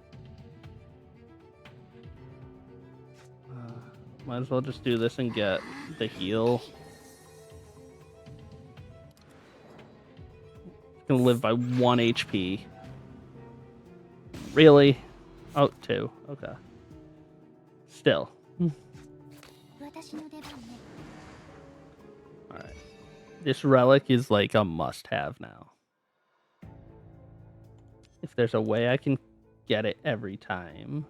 Might as well just do this and get the heal. It's gonna live by 1 HP. Really? Oh, 2. Okay. Still. 私の出番ね。 Alright. This relic is like a must-have now. If there's a way I can get it every time,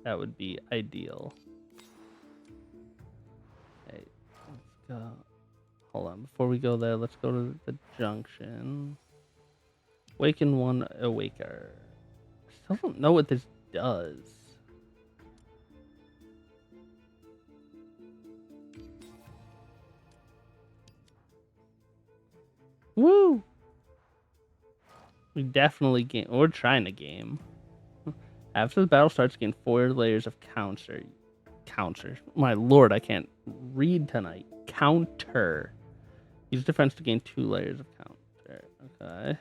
that would be ideal. Okay, let's go. Hold on, before we go there, let's go to the junction. Waken one awaker. I still don't know what this does. Woo! We definitely game. We're trying to game. After the battle starts, gain 4 layers of counter. Counter. My lord, I can't read tonight. Counter. Use defense to gain 2 layers of counter. Okay.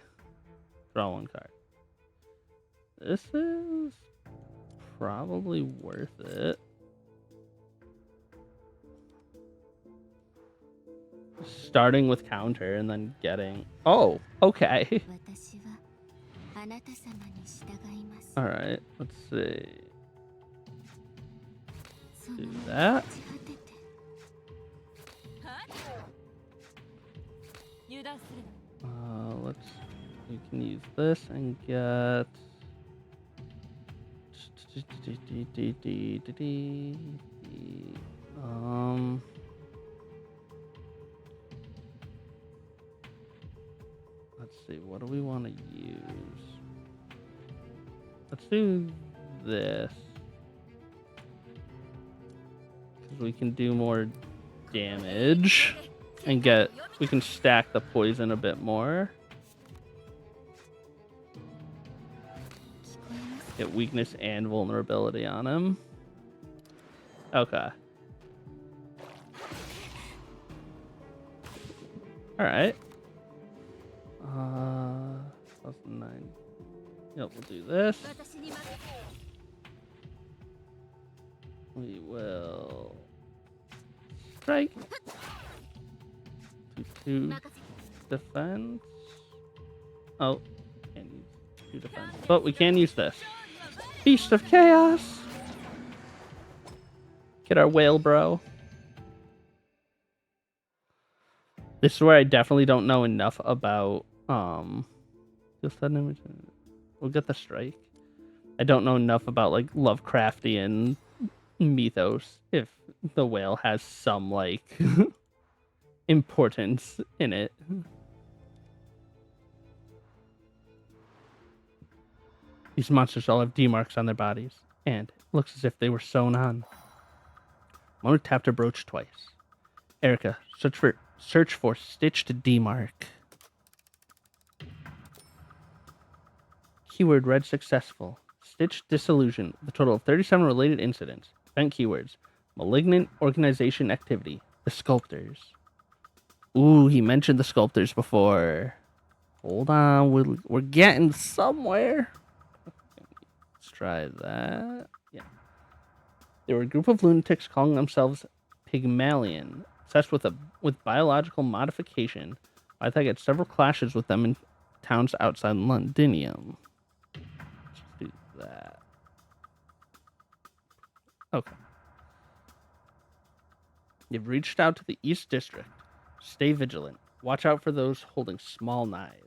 Draw 1 card. This is probably worth it. Starting with counter and then getting... Oh, okay. 私はあなた様に従います。 Alright, let's see. その Do まま that. 朽ち果てて。油断するな。 Let's... We can use this and get... Let's see, what do we want to use? Let's do this. Because we can do more damage and get... We can stack the poison a bit more. Get weakness and vulnerability on him. Okay. Alright. Plus 9. Yep, we'll do this. 私に任せ。 We will strike. 2 defense. Oh, can't use 2 defense. But we can use this. Beast of Chaos. Get our whale, bro. This is where I definitely don't know enough about we'll get the strike. I don't know enough about like Lovecraftian mythos if the whale has some like importance in it. These monsters all have D marks on their bodies, and it looks as if they were sewn on. Mona tapped her brooch twice. Erica, search for stitched D mark. Keyword read successful. Stitched disillusion with a total of 37 related incidents. Event keywords. Malignant organization activity. The sculptors. Ooh, he mentioned the sculptors before. Hold on, we're getting somewhere. Let's try that. Yeah. They were a group of lunatics calling themselves Pygmalion, obsessed with biological modification. I think I had several clashes with them in towns outside Londinium. Let's do that. Okay. You've reached out to the East District. Stay vigilant. Watch out for those holding small knives.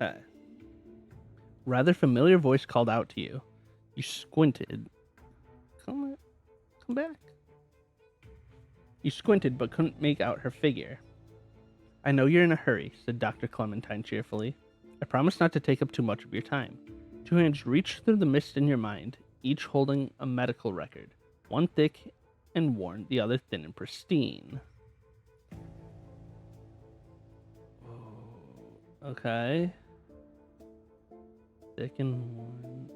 Okay. Rather familiar voice called out to you. You squinted. Come back. You squinted but couldn't make out her figure. I know you're in a hurry, said Dr. Clementine cheerfully. I promise not to take up too much of your time. 2 hands reached through the mist in your mind, each holding a medical record. One thick and worn, the other thin and pristine. Okay. Thick and worn.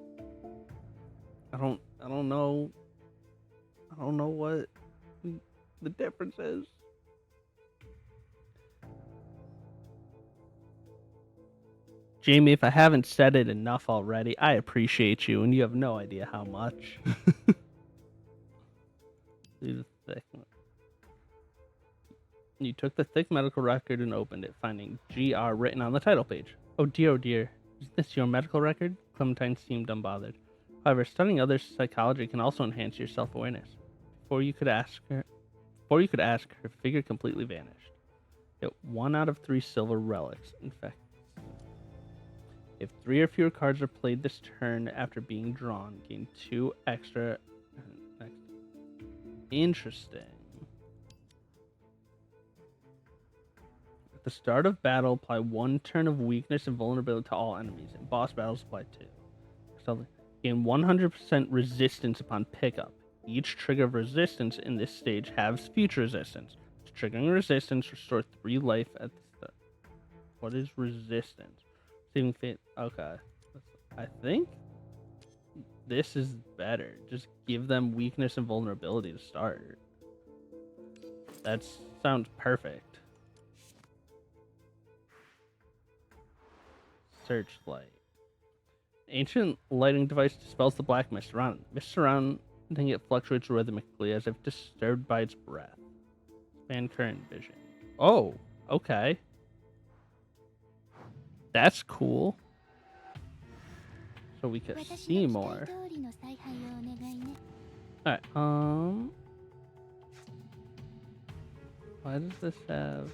I don't know. I don't know what the difference is. Jamie, if I haven't said it enough already, I appreciate you, and you have no idea how much. Do the thick one. You took the thick medical record and opened it, finding GR written on the title page. Oh dear. Is this your medical record? Clementine seemed unbothered. However, studying other psychology can also enhance your self-awareness. Before you could ask, her figure completely vanished. Hit 1 out of 3 silver relics. In fact, if 3 or fewer cards are played this turn after being drawn, gain 2 extra. Interesting. At the start of battle, apply 1 turn of weakness and vulnerability to all enemies. In boss battles, apply 2. So, gain 100% resistance upon pickup. Each trigger of resistance in this stage halves future resistance. Triggering resistance, restore 3 life at the start. What is resistance? Saving fate. Okay. I think this is better. Just give them weakness and vulnerability to start. That sounds perfect. Searchlight. Ancient lighting device dispels the black mist around it. Mist surrounding it fluctuates rhythmically as if disturbed by its breath. Span current vision. Oh, okay. That's cool. So we can see more. Alright, why does this have...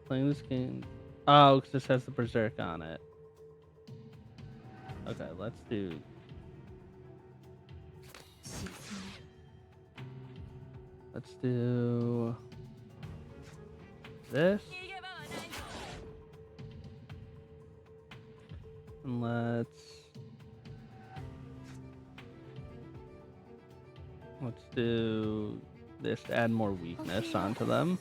Playing this game... Oh, because this has the Berserk on it. Okay, let's do... Let's do... this. And let's do this to add more weakness onto them.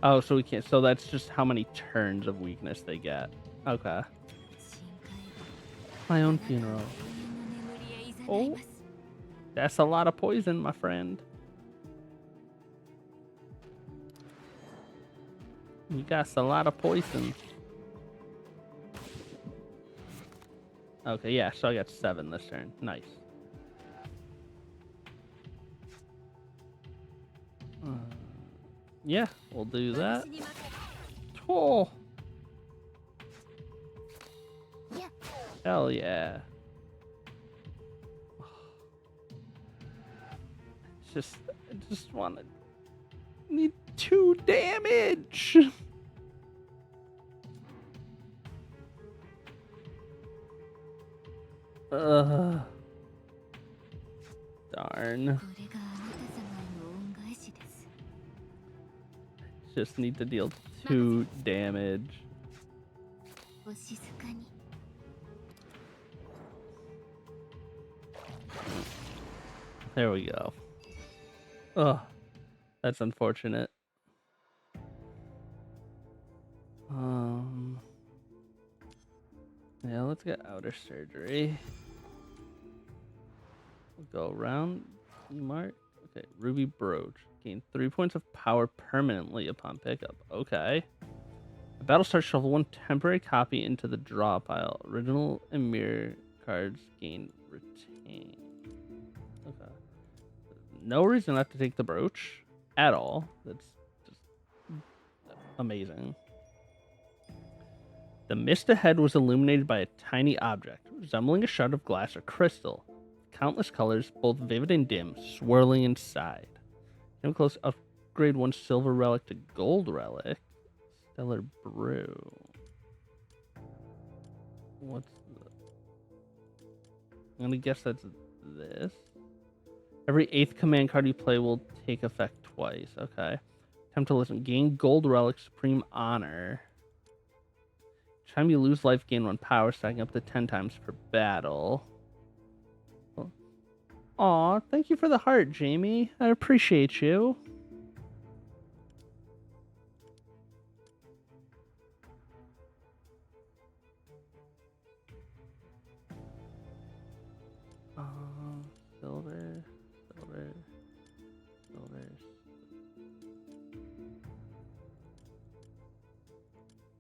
Oh, so we can't. So that's just how many turns of weakness they get. Okay. My own funeral. Oh, that's a lot of poison, my friend. You got a lot of poison. Okay, yeah, so I got 7 this turn. Nice. Yeah, we'll do that. Oh! Hell yeah. I just want to... Need 2 damage! Darn. Just need to deal 2 damage. There we go. Ugh. That's unfortunate. Yeah, let's get outer surgery. We'll go around. Mark. Okay, ruby brooch. Gain 3 points of power permanently upon pickup. Okay. The battle starts, shuffle 1 temporary copy into the draw pile. Original and mirror cards gain retain. Okay. No reason not to take the brooch at all. That's just amazing. The mist ahead was illuminated by a tiny object, resembling a shard of glass or crystal. Countless colors, both vivid and dim, swirling inside. Come close, upgrade 1 silver relic to gold relic. Stellar brew. What's the... I'm gonna guess that's this. Every 8th command card you play will take effect twice. Okay. Time to listen. Gain gold relic, supreme honor. Each time you lose life, gain 1 power, stacking up to 10 times per battle. Aw, thank you for the heart, Jamie. I appreciate you. Silver.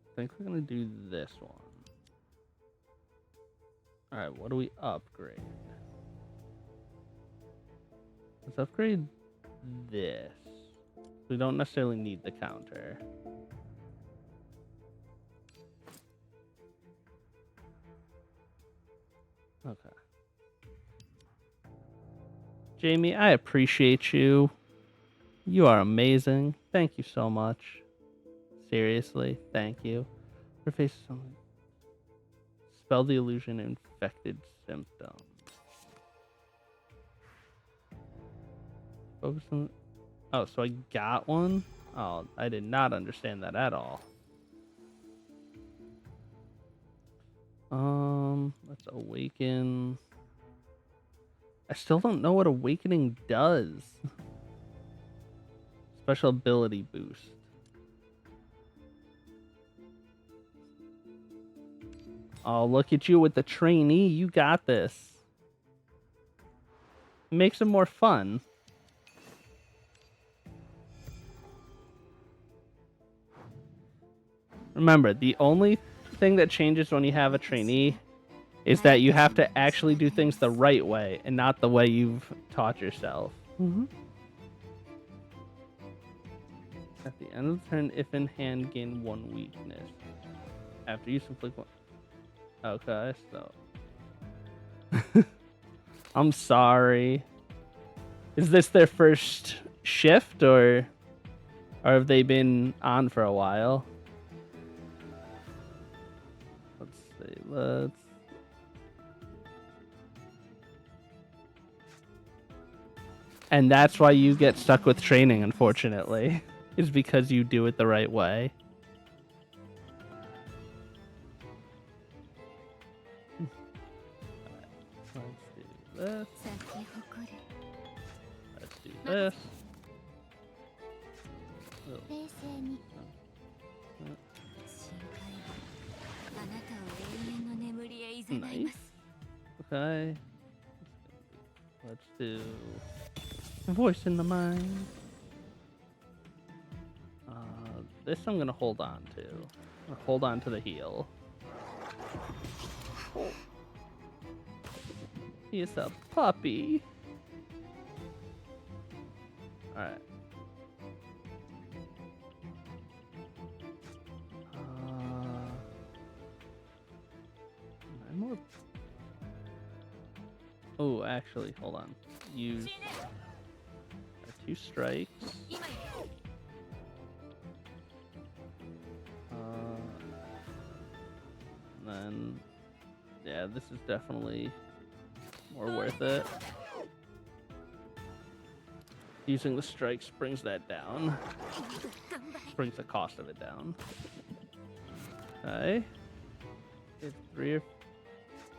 I think we're gonna do this one. Alright, what do we upgrade? Let's upgrade this. We don't necessarily need the counter. Okay. Jamie, I appreciate you. You are amazing. Thank you so much. Seriously, thank you. Her face is something. Spell the illusion infected symptom. Focus on. Oh, so I got one? Oh, I did not understand that at all. Let's awaken. I still don't know what awakening does. Special ability boost. Oh, look at you with the trainee. You got this. Makes it more fun. Remember, the only thing that changes when you have a trainee is that you have to actually do things the right way and not the way you've taught yourself. At the end of the turn, if in hand, gain 1 weakness. After use, inflict 1. Okay, so. I'm sorry. Is this their first shift, or have they been on for a while? Let's see. And that's why you get stuck with training, unfortunately, is because you do it the right way. Let's do this. Oh. Nice. Okay. Let's do voice in the mind. This I'm gonna hold on to. Hold on to the heal. He's a puppy. Alright. More. Oh, actually, hold on. Use 2 strikes. Then, yeah, this is definitely more worth it. Using the strikes brings that down. Brings the cost of it down. Okay. It's 3 or...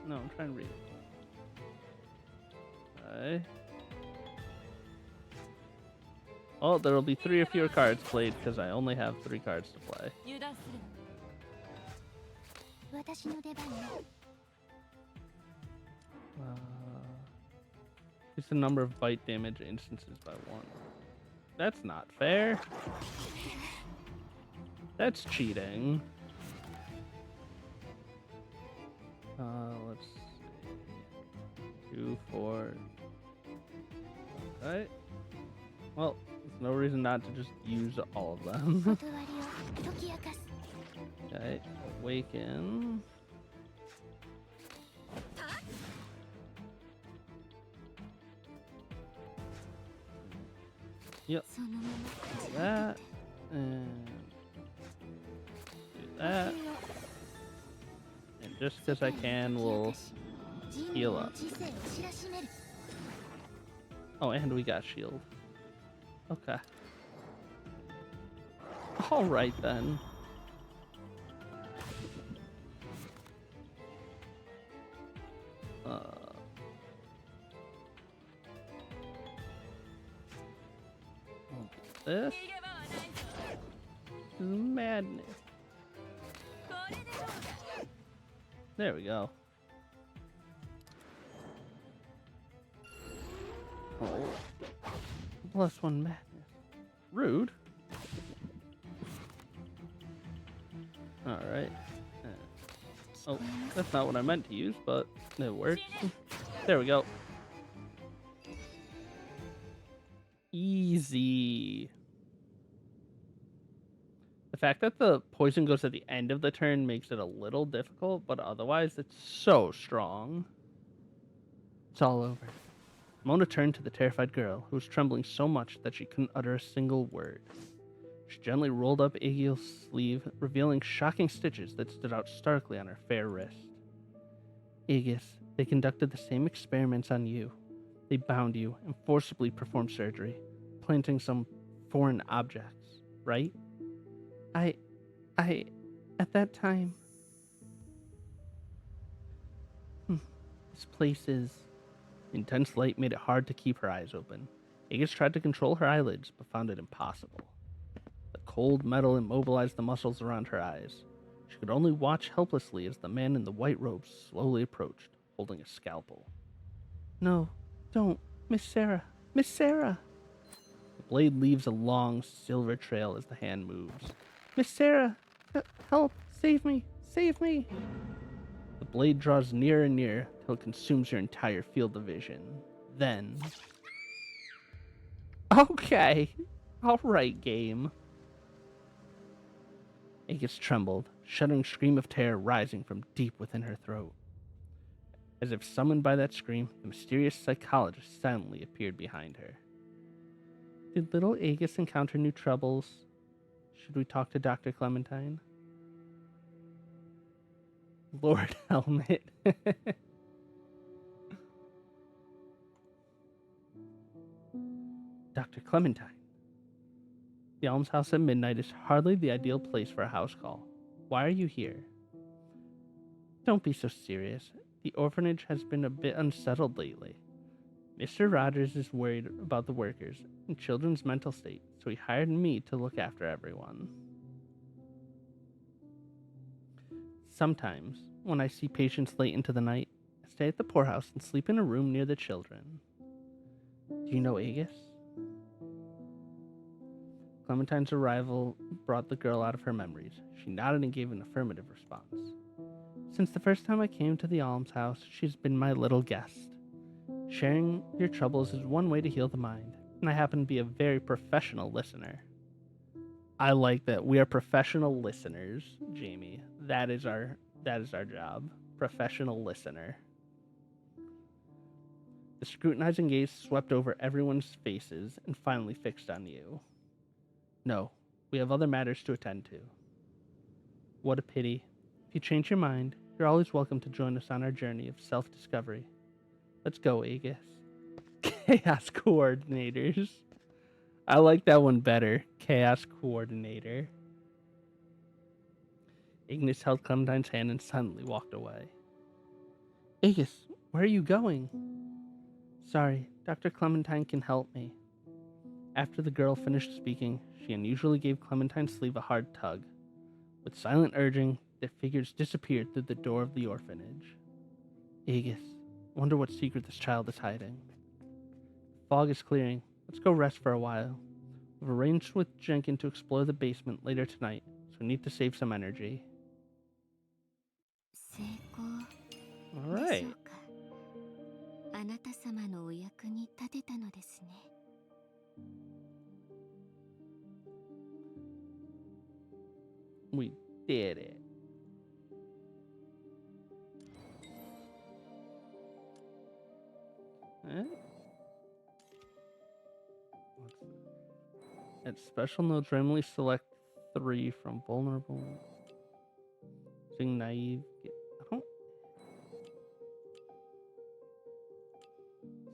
No, I'm trying to read it. Okay. Oh, there will be 3 or fewer cards played because I only have 3 cards to play. Increase the number of bite damage instances by 1. That's not fair. That's cheating. Let's see. 2, 4. Okay. Well, there's no reason not to just use all of them. Okay. Awaken. Yep. Do that. And do that. And just because I can, we'll heal up. Oh, and we got shield. Okay. Alright then. This is madness. There we go. Oh. +1 madness. Rude. Alright. Oh, that's not what I meant to use, but it works. There we go. Easy. fact that the poison goes at the end of the turn makes it a little difficult, but otherwise it's so strong. It's all over. Mona turned to the terrified girl, who was trembling so much that she couldn't utter a single word. She gently rolled up Aegil's sleeve, revealing shocking stitches that stood out starkly on her fair wrist. Aegis, they conducted the same experiments on you. They bound you and forcibly performed surgery, planting some foreign objects, right? I, at that time. This place is. Intense light made it hard to keep her eyes open. Aegis tried to control her eyelids, but found it impossible. The cold metal immobilized the muscles around her eyes. She could only watch helplessly as the man in the white robes slowly approached, holding a scalpel. No, don't. Miss Sarah. Miss Sarah! The blade leaves a long, silver trail as the hand moves. Miss Sarah! Help! Save me! Save me! The blade draws nearer and nearer till it consumes your entire field of vision. Then. Okay. Alright, game. Aegis trembled, shuddering scream of terror rising from deep within her throat. As if summoned by that scream, the mysterious psychologist silently appeared behind her. Did little Aegis encounter new troubles? Should we talk to Dr. Clementine? Lord Helmet. Dr. Clementine. The almshouse at midnight is hardly the ideal place for a house call. Why are you here? Don't be so serious. The orphanage has been a bit unsettled lately. Mr. Rogers is worried about the workers and children's mental state, so he hired me to look after everyone. Sometimes, when I see patients late into the night, I stay at the poorhouse and sleep in a room near the children. Do you know Aegis? Clementine's arrival brought the girl out of her memories. She nodded and gave an affirmative response. Since the first time I came to the almshouse, she's been my little guest. Sharing your troubles is one way to heal the mind, and I happen to be a very professional listener. I like that. We are professional listeners, Jamie. That is our job. Professional listener. The scrutinizing gaze swept over everyone's faces and finally fixed on you. No, we have other matters to attend to. What a pity. If you change your mind, you're always welcome to join us on our journey of self-discovery. Let's go, Aegis. Chaos coordinators. I like that one better. Chaos coordinator. Ignis held Clementine's hand and silently walked away. Aegis, where are you going? Sorry, Dr. Clementine can help me. After the girl finished speaking, she unusually gave Clementine's sleeve a hard tug. With silent urging, their figures disappeared through the door of the orphanage. Aegis, wonder what secret this child is hiding. Fog is clearing. Let's go rest for a while. We've arranged with Jenkin to explore the basement later tonight, so we need to save some energy. 成功 All でしょ right. うか。あなた様のお役に立てたのですね。We did it. What's this? At special notes, randomly select 3 from vulnerable. Using naive. I don't.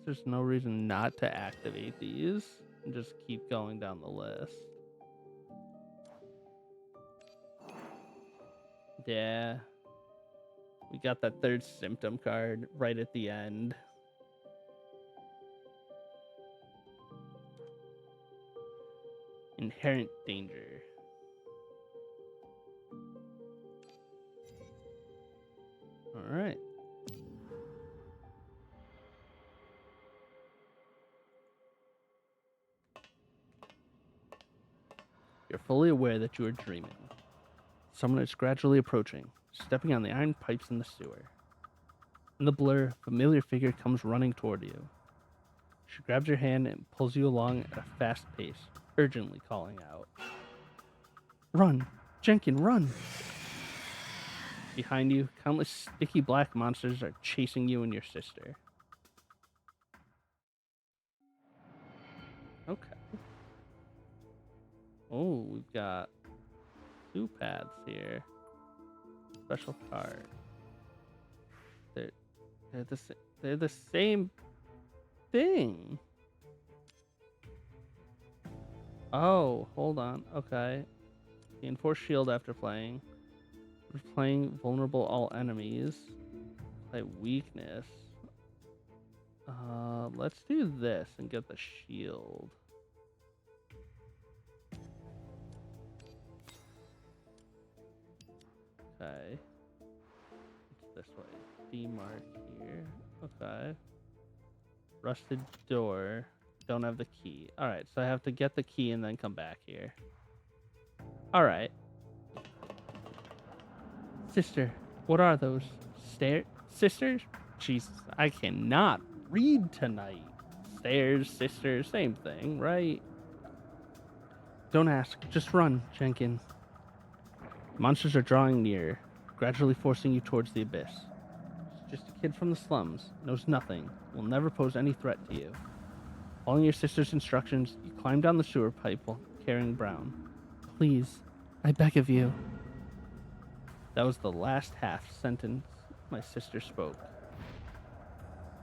There's no reason not to activate these and just keep going down the list. Yeah. We got that third symptom card right at the end. Inherent danger. All right. You're fully aware that you are dreaming. Someone is gradually approaching, stepping on the iron pipes in the sewer. In the blur, a familiar figure comes running toward you. She grabs your hand and pulls you along at a fast pace, urgently calling out. Run! Jenkin, run! Behind you, countless sticky black monsters are chasing you and your sister. Okay. Oh, we've got 2 paths here. Special card. They're they're the same thing. Oh, hold on. Okay. The enforced shield after playing. Playing vulnerable all enemies. Play weakness. Let's do this and get the shield. Okay. It's this way. D mark here. Okay. Rusted door. Don't have the key. Alright, so I have to get the key and then come back here. Alright. Sister, what are those? Sisters? Jesus, I cannot read tonight. Stairs, sisters, same thing, right? Don't ask, just run, Jenkin. Monsters are drawing near, gradually forcing you towards the abyss. She's just a kid from the slums, knows nothing, will never pose any threat to you. Following your sister's instructions, you climb down the sewer pipe while carrying Brown. Please, I beg of you. That was the last half sentence my sister spoke.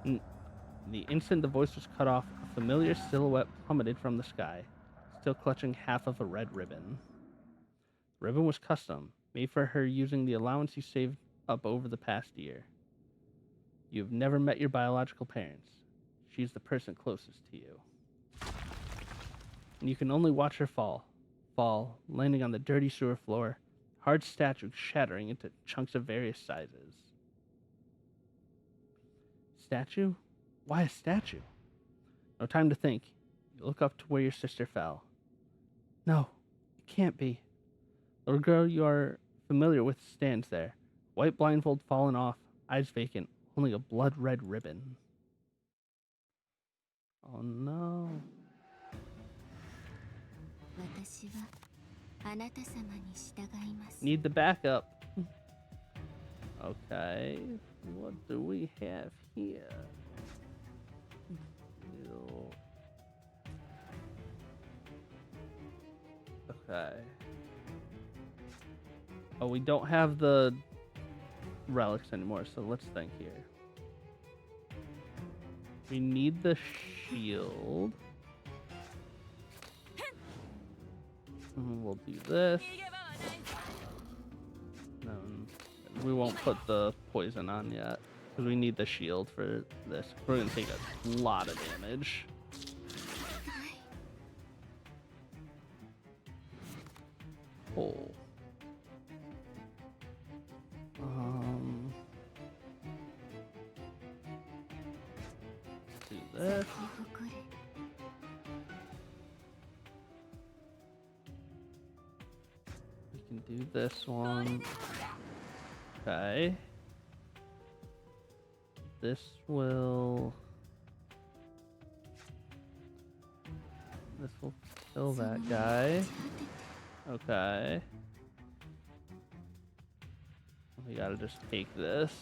The instant the voice was cut off, a familiar silhouette plummeted from the sky, still clutching half of a red ribbon. The ribbon was custom, made for her using the allowance you saved up over the past year. You have never met your biological parents. She's the person closest to you. And you can only watch her fall, landing on the dirty sewer floor, hard statue shattering into chunks of various sizes. Statue? Why a statue? No time to think. You look up to where your sister fell. No, it can't be. The little girl you are familiar with stands there, white blindfold fallen off, eyes vacant, holding a blood-red ribbon. Oh no. Need the backup. Okay, what do we have here? Okay. Oh, we don't have the relics anymore, so let's think here. We need the shield. We'll do this. No, we won't put the poison on yet because we need the shield for this. We're gonna take a lot of damage. Oh. Do this. We can do this one. Okay. This will kill that guy. Okay. We gotta just take this.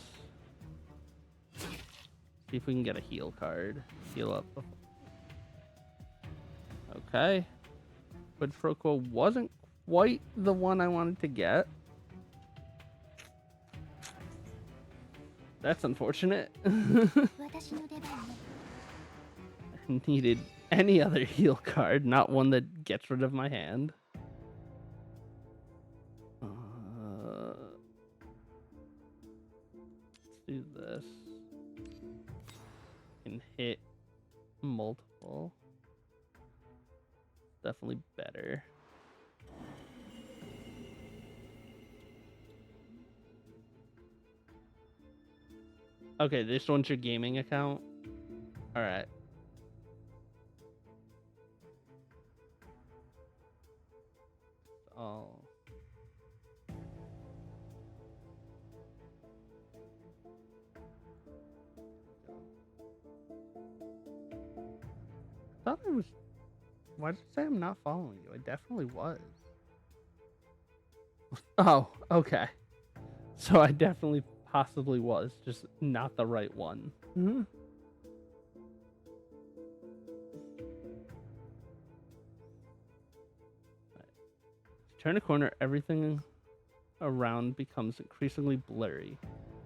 See if we can get a heal card. Heal up. Okay. Quid pro quo wasn't quite the one I wanted to get. That's unfortunate. I needed any other heal card, not one that gets rid of my hand. Let's do this. Can hit multiple. Definitely better. Okay, this one's your gaming account? Alright. Oh. I thought I was... Why did it say I'm not following you? I definitely was. Oh, okay. So I definitely possibly was, just not the right one. Mm-hmm. Turn a corner, everything around becomes increasingly blurry,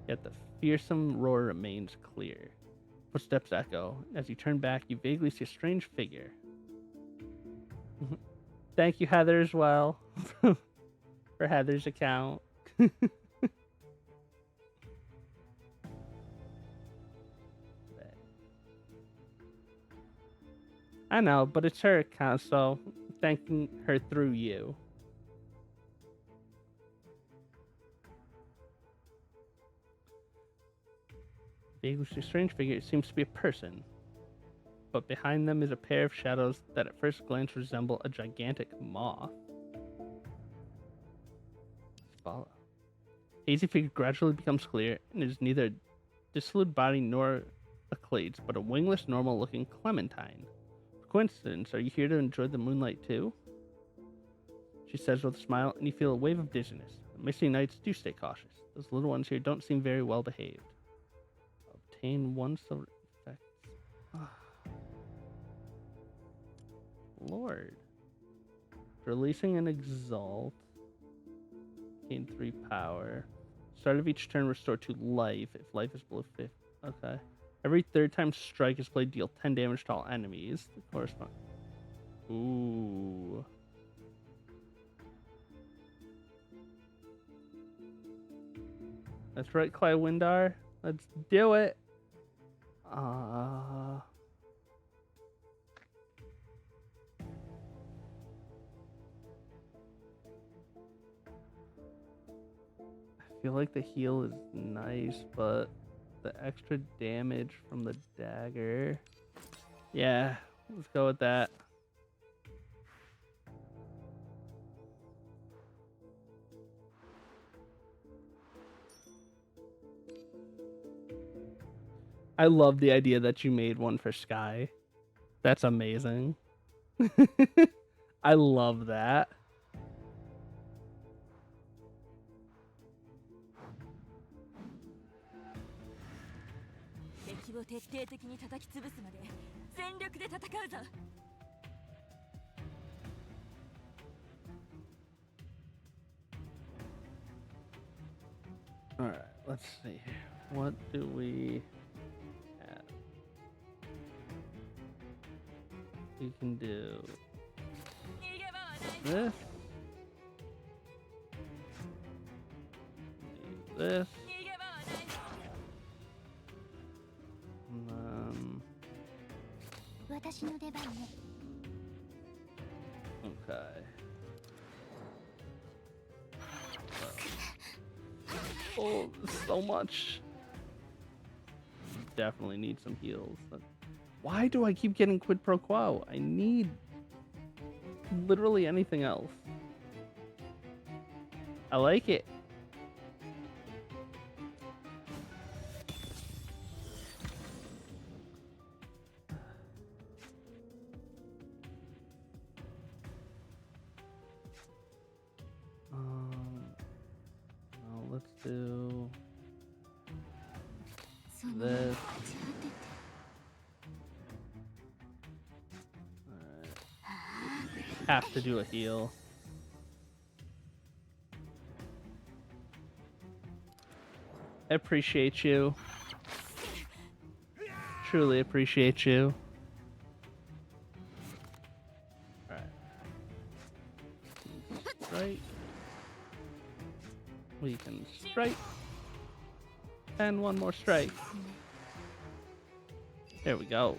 yet the fearsome roar remains clear. Footsteps echo. As you turn back, you vaguely see a strange figure. Thank you, Heather, as well, for Heather's account. I know, but it's her account, so thanking her through you. Vaguely see a strange figure. It seems to be a person, but behind them is a pair of shadows that at first glance resemble a gigantic moth. Let's follow. Hazy figure gradually becomes clear and is neither a dissolute body nor a clades, but a wingless, normal-looking clementine. For coincidence, are you here to enjoy the moonlight too? She says with a smile, and you feel a wave of dizziness. The misty nights do stay cautious. Those little ones here don't seem very well behaved. Obtain one silver effects. Lord. Releasing an exalt. Gain 3 power. Start of each turn, restore 2 life if life is below 50. Okay. Every third time strike is played, deal 10 damage to all enemies. The correspond. Ooh. That's right, Klywindar. Let's do it. I feel like the heal is nice, but the extra damage from the dagger. Yeah, let's go with that. I love the idea that you made one for Sky. That's amazing. I love that. Alright, let's see. What do we have? We can do this. Do this. Okay. Oh, so much. Definitely need some heals. Why do I keep getting quid pro quo? I need literally anything else. I like it. No, let's do this. Alright. Have to do a heal. I appreciate you. Truly appreciate you. Alright. Strike. We can strike. And one more strike. There we go.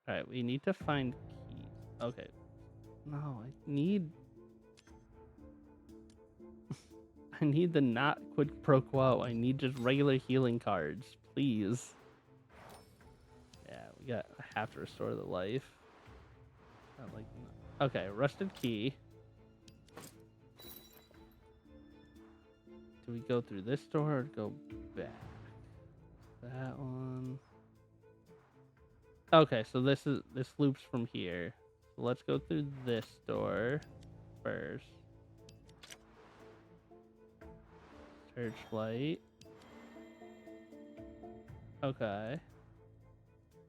Alright, we need to find keys. Okay. No, I need the not quid pro quo. I need just regular healing cards, please. Yeah, I have to restore the life. Okay, rusted key. Do we go through this door or go back? That one. Okay, so this loops from here. So let's go through this door first. Searchlight. Okay.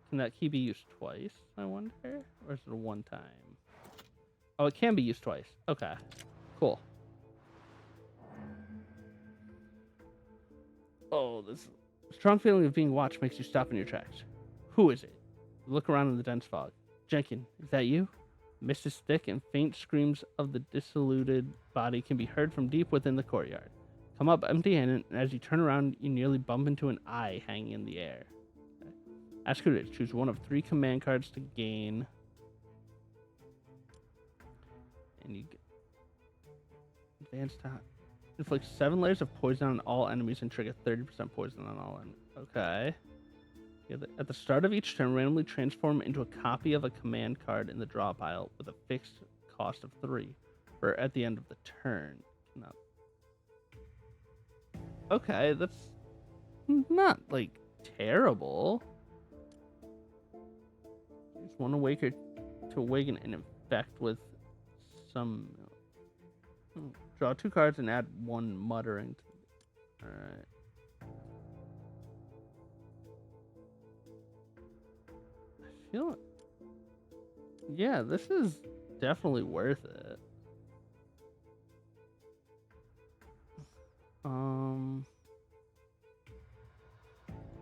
Can that key be used twice, I wonder? Or is it a one time? Oh, it can be used twice. Okay. Cool. Oh, this strong feeling of being watched makes you stop in your tracks. Who is it? You look around in the dense fog. Jenkin, is that you? Mist is thick and faint screams of the dissolute body can be heard from deep within the courtyard. Come up empty-handed, and as you turn around, you nearly bump into an eye hanging in the air. Okay. Ask who it is. Choose one of 3 command cards to gain. And you get advanced time. Inflict 7 layers of poison on all enemies and trigger 30% poison on all enemies. Okay. At the start of each turn, randomly transform into a copy of a command card in the draw pile with a fixed cost of 3. Or at the end of the turn. No. Okay, that's not like terrible. Just one awaker to awaken and infect with some. Draw 2 cards and add 1 muttering. Alright. I feel. Yeah, this is definitely worth it.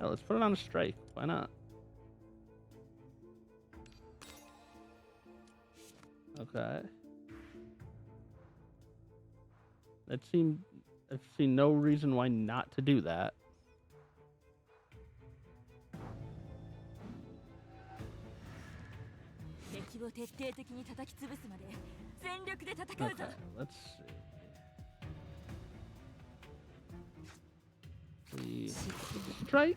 Yeah, let's put it on a strike. Why not? Okay. I've seen no reason why not to do that. Okay, let's see. Strike.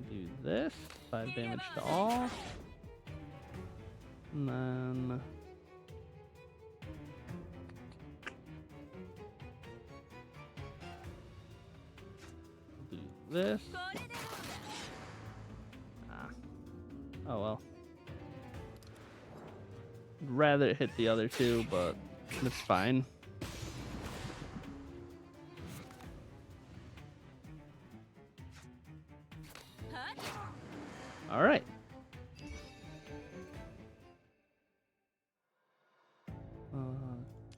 Do this. 5 damage to all. And then do this. Oh well. I'd rather hit the other 2, but it's fine. All right.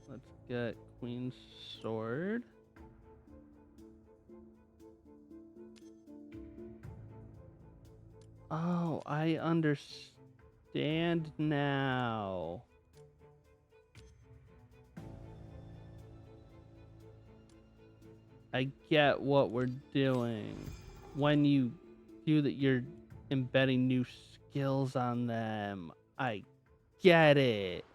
Let's get Queen's Sword. Oh, I understand now. I get what we're doing. When you do that, you're embedding new skills on them. I get it.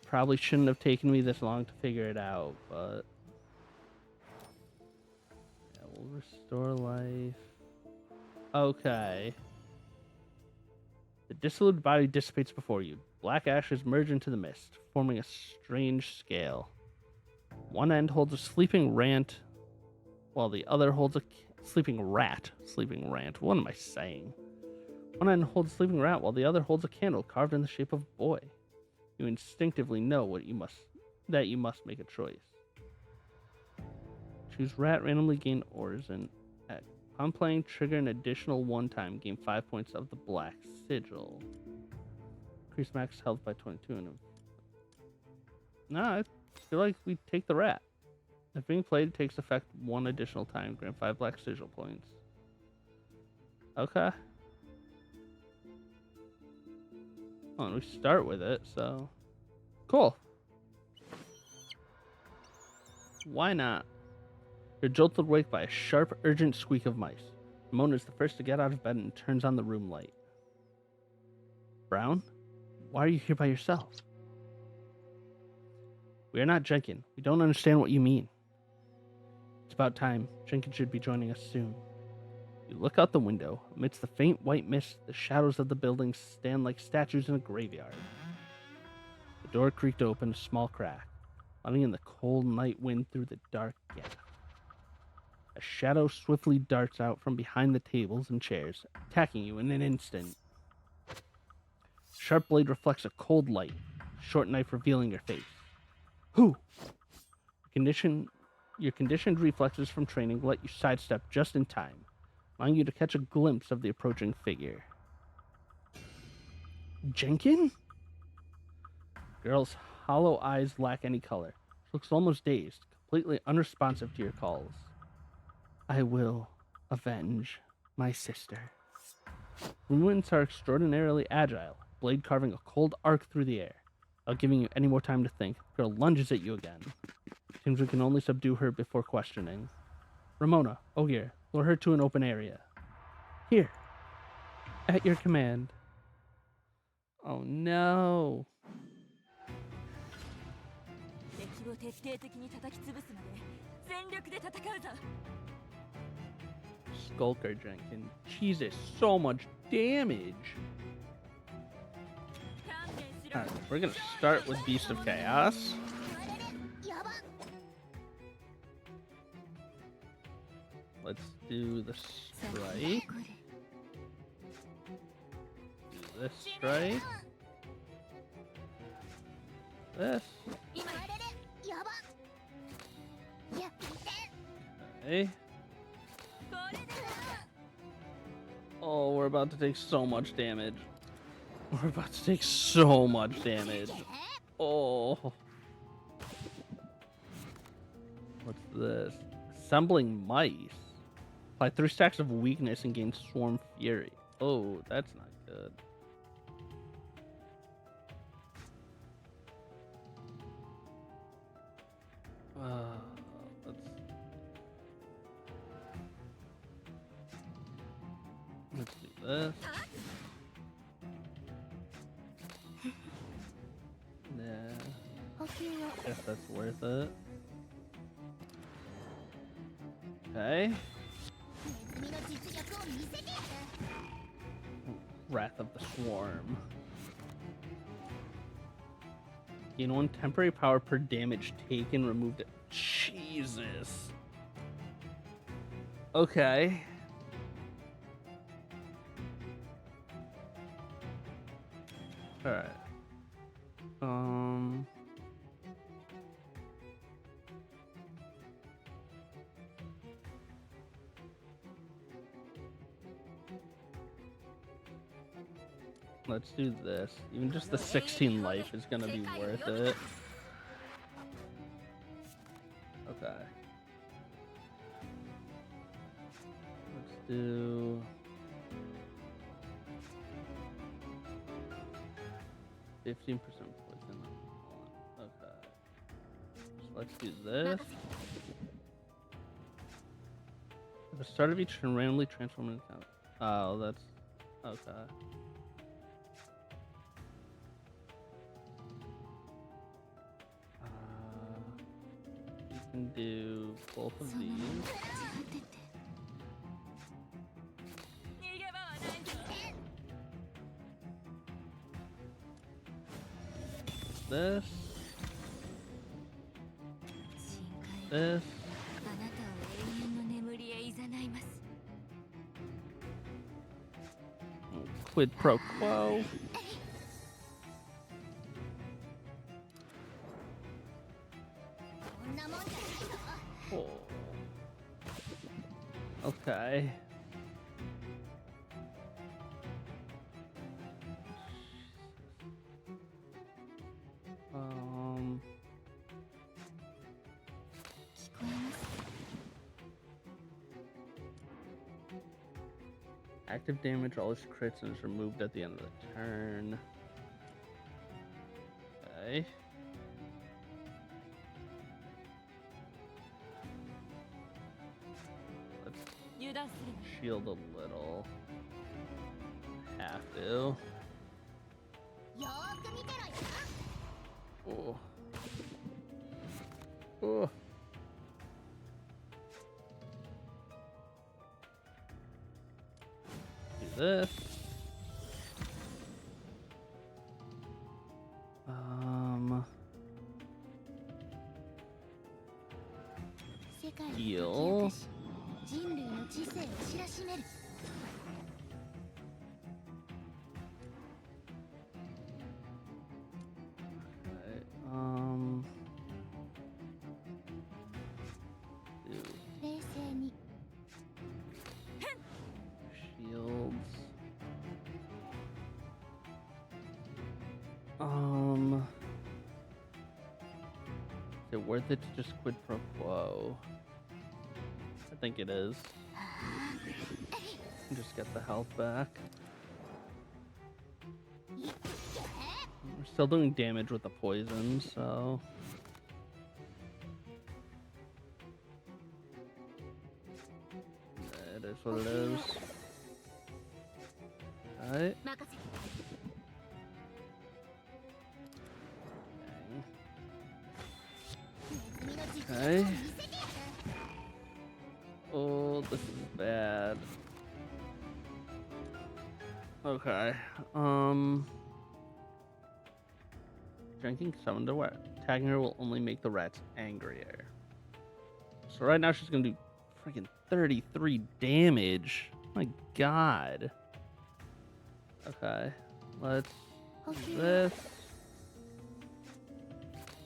Probably shouldn't have taken me this long to figure it out, but yeah, we'll restore life. Okay. The dissolute body dissipates before you. Black ashes merge into the mist, forming a strange scale. One end holds a sleeping rant, while the other holds a sleeping rat. Sleeping rant. What am I saying? One end holds a sleeping rat, while the other holds a candle carved in the shape of a boy. You instinctively know that you must make a choice. Choose rat, randomly gain origin. Upon playing, trigger an additional 1 time. Gain 5 points of the black sigil. Increase max health by 22. Nah, I feel like we take the rat. If being played, it takes effect 1 additional time. Grant 5 black sigil points. Okay. Oh, and we start with it, so cool. Why not? You're jolted awake by a sharp, urgent squeak of mice. Ramona is the first to get out of bed and turns on the room light. Brown? Why are you here by yourself? We are not Jenkin. We don't understand what you mean. It's about time. Jenkin should be joining us soon. You look out the window. Amidst the faint white mist, the shadows of the buildings stand like statues in a graveyard. The door creaked open a small crack, letting in the cold night wind through the dark gap. A shadow swiftly darts out from behind the tables and chairs, attacking you in an instant. sharp blade reflects a cold light, short knife revealing your face. Who? Your conditioned reflexes from training let you sidestep just in time, allowing you to catch a glimpse of the approaching figure. Jenkin? Girl's hollow eyes lack any color. She looks almost dazed, completely unresponsive to your calls. I will avenge my sister. Morimens are extraordinarily agile, blade carving a cold arc through the air. Without giving you any more time to think, the girl lunges at you again. Seems we can only subdue her before questioning. Ramona, Ogier, lure her to an open area. Here. At your command. Oh no. 敵を徹底的に叩き潰すまで全力で戦うぞ。 Skulker Jenkin. Jesus, so much damage. Alright, we're gonna start with Beast of Chaos. Let's do the strike. Do this strike. This. Okay. Oh, we're about to take so much damage. We're about to take so much damage. Oh. What's this? Assembling mice. Apply 3 stacks of weakness and gain Swarm Fury. Oh, that's not good. Let's do this. Yeah. Guess that's worth it. Okay. Wrath of the Swarm. Gain 1 temporary power per damage taken, removed it. Jesus. Okay. Alright. Let's do this. Even just the 16 life is gonna be worth it. Okay. Let's do 15% poison. Okay. So let's do this. At the start of each turn, randomly transform an account. Oh, that's okay. You can do both of these. This. This. Quid pro quo. Oh. Okay. Active damage always crits and is removed at the end of the turn. Okay. Let's shield a little. Have to. Oh. Oh. Do this. Heal. Is it worth it to just quid pro quo? I think it is. Just get the health back. We're still doing damage with the poison, so... It is what it is. Alright. Okay. Oh, this is bad. Okay. Drinking summoned a rat. Tagging her will only make the rats angrier. So right now she's gonna do freaking 33 damage. My god. Okay. Let's do this.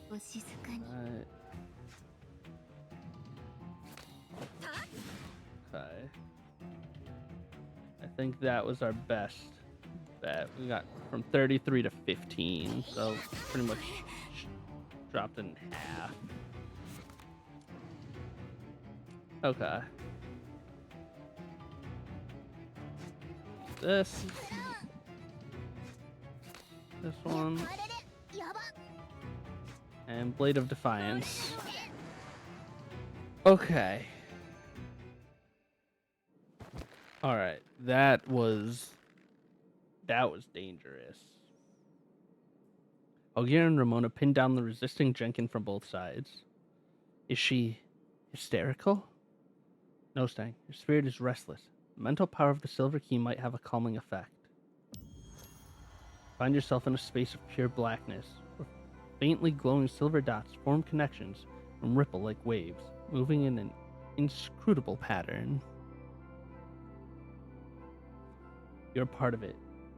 Alright. Okay. I think that was our best bet. We got from 33 to 15, so pretty much dropped in half. Okay. This one. And Blade of Defiance. Okay. Alright, that was dangerous. Ogier and Ramona pinned down the resisting Jenkin from both sides. Is she hysterical? No, Stang. Your spirit is restless. The mental power of the silver key might have a calming effect. Find yourself in a space of pure blackness, where faintly glowing silver dots form connections and ripple like waves, moving in an inscrutable pattern. You're part of it,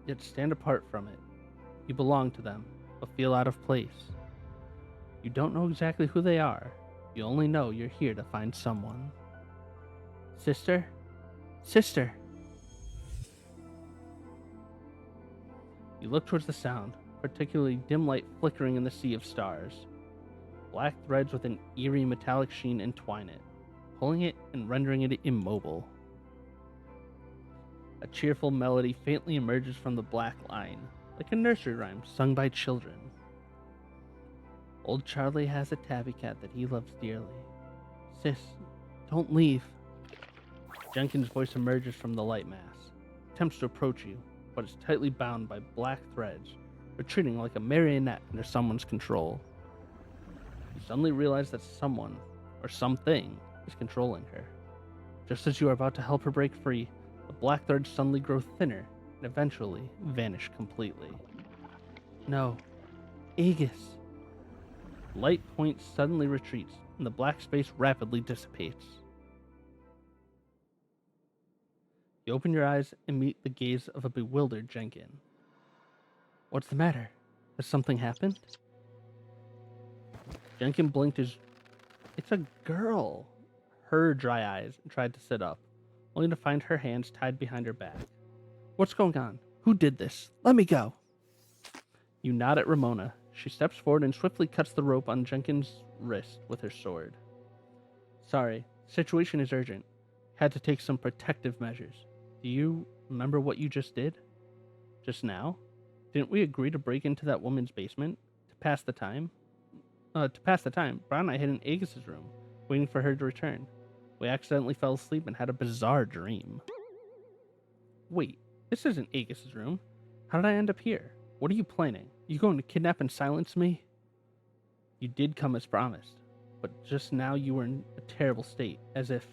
yet stand apart from it. You belong to them, but feel out of place. You don't know exactly who they are. You only know you're here to find someone. Sister? Sister! You look towards the sound, particularly dim light flickering in the sea of stars. Black threads with an eerie metallic sheen entwine it, pulling it and rendering it immobile. A cheerful melody faintly emerges from the black line, like a nursery rhyme sung by children. Old Charlie has a tabby cat that he loves dearly. Sis, don't leave. Jenkin's voice emerges from the light mass, attempts to approach you, but is tightly bound by black threads, retreating like a marionette under someone's control. You suddenly realize that someone, or something, is controlling her. Just as you are about to help her break free, the black threads suddenly grow thinner and eventually vanish completely. No. Aegis. Light point suddenly retreats, and the black space rapidly dissipates. You open your eyes and meet the gaze of a bewildered Jenkin. What's the matter? Has something happened? Jenkin blinked his... It's a girl! Her dry eyes and tried to sit up, only to find her hands tied behind her back. What's going on? Who did this? Let me go! You nod at Ramona. She steps forward and swiftly cuts the rope on Jenkin's wrist with her sword. Sorry, situation is urgent. Had to take some protective measures. Do you remember what you just did? Just now? Didn't we agree to break into that woman's basement? To pass the time? Brown and I hid in Aegis's room, waiting for her to return. We accidentally fell asleep and had a bizarre dream. Wait, this isn't Aegis's room. How did I end up here? What are you planning? You going to kidnap and silence me? You did come as promised, but just now you were in a terrible state, as if...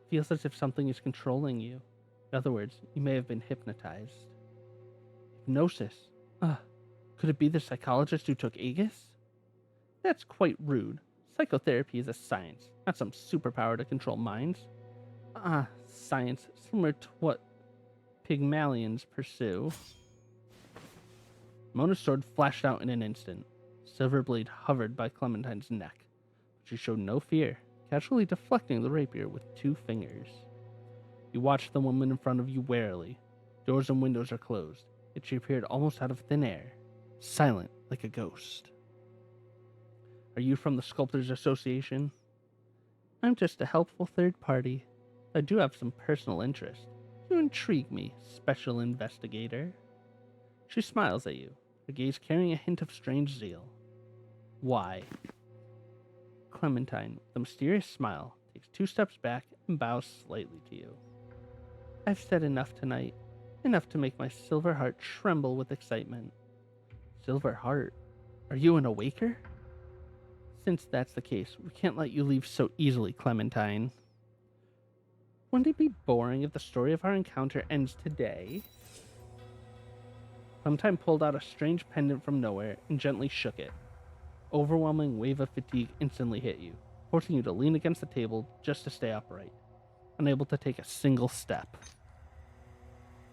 Feels as if something is controlling you. In other words, you may have been hypnotized. Hypnosis? Could it be the psychologist who took Aegis? That's quite rude. Psychotherapy is a science, not some superpower to control minds. Science, similar to what Pygmalions pursue. Mona's sword flashed out in an instant. Silver blade hovered by Clementine's neck, but she showed no fear, casually deflecting the rapier with 2 fingers. You watched the woman in front of you warily. Doors and windows are closed, yet she appeared almost out of thin air, silent like a ghost. Are you from the Sculptors Association? I'm just a helpful third party. I do have some personal interest. You intrigue me, special investigator. She smiles at you, her gaze carrying a hint of strange zeal. Why? Clementine, with a mysterious smile, takes 2 steps back and bows slightly to you. I've said enough tonight, enough to make my silver heart tremble with excitement. Silver heart? Are you an awaker? Since that's the case, we can't let you leave so easily, Clementine. Wouldn't it be boring if the story of our encounter ends today? Clementine pulled out a strange pendant from nowhere and gently shook it. Overwhelming wave of fatigue instantly hit you, forcing you to lean against the table just to stay upright, unable to take a single step.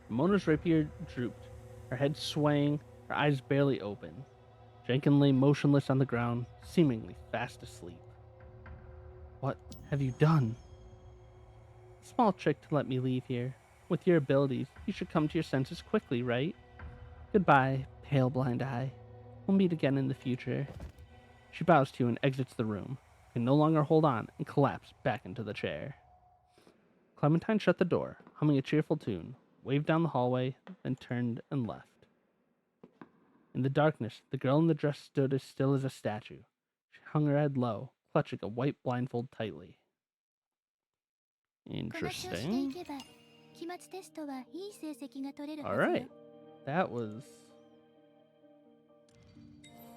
Mona's rapier drooped, her head swaying, her eyes barely open. Jenkins lay motionless on the ground, seemingly fast asleep. What have you done? Small trick to let me leave here. With your abilities, you should come to your senses quickly, right? Goodbye, pale blind eye. We'll meet again in the future. She bows to you and exits the room, can no longer hold on, and collapsed back into the chair. Clementine shut the door, humming a cheerful tune, waved down the hallway, then turned and left. In the darkness, the girl in the dress stood as still as a statue. She hung her head low, clutching a white blindfold tightly. この調子でい Interesting. けば期末テストはいい成績が取れるは All ずよ。 right. That was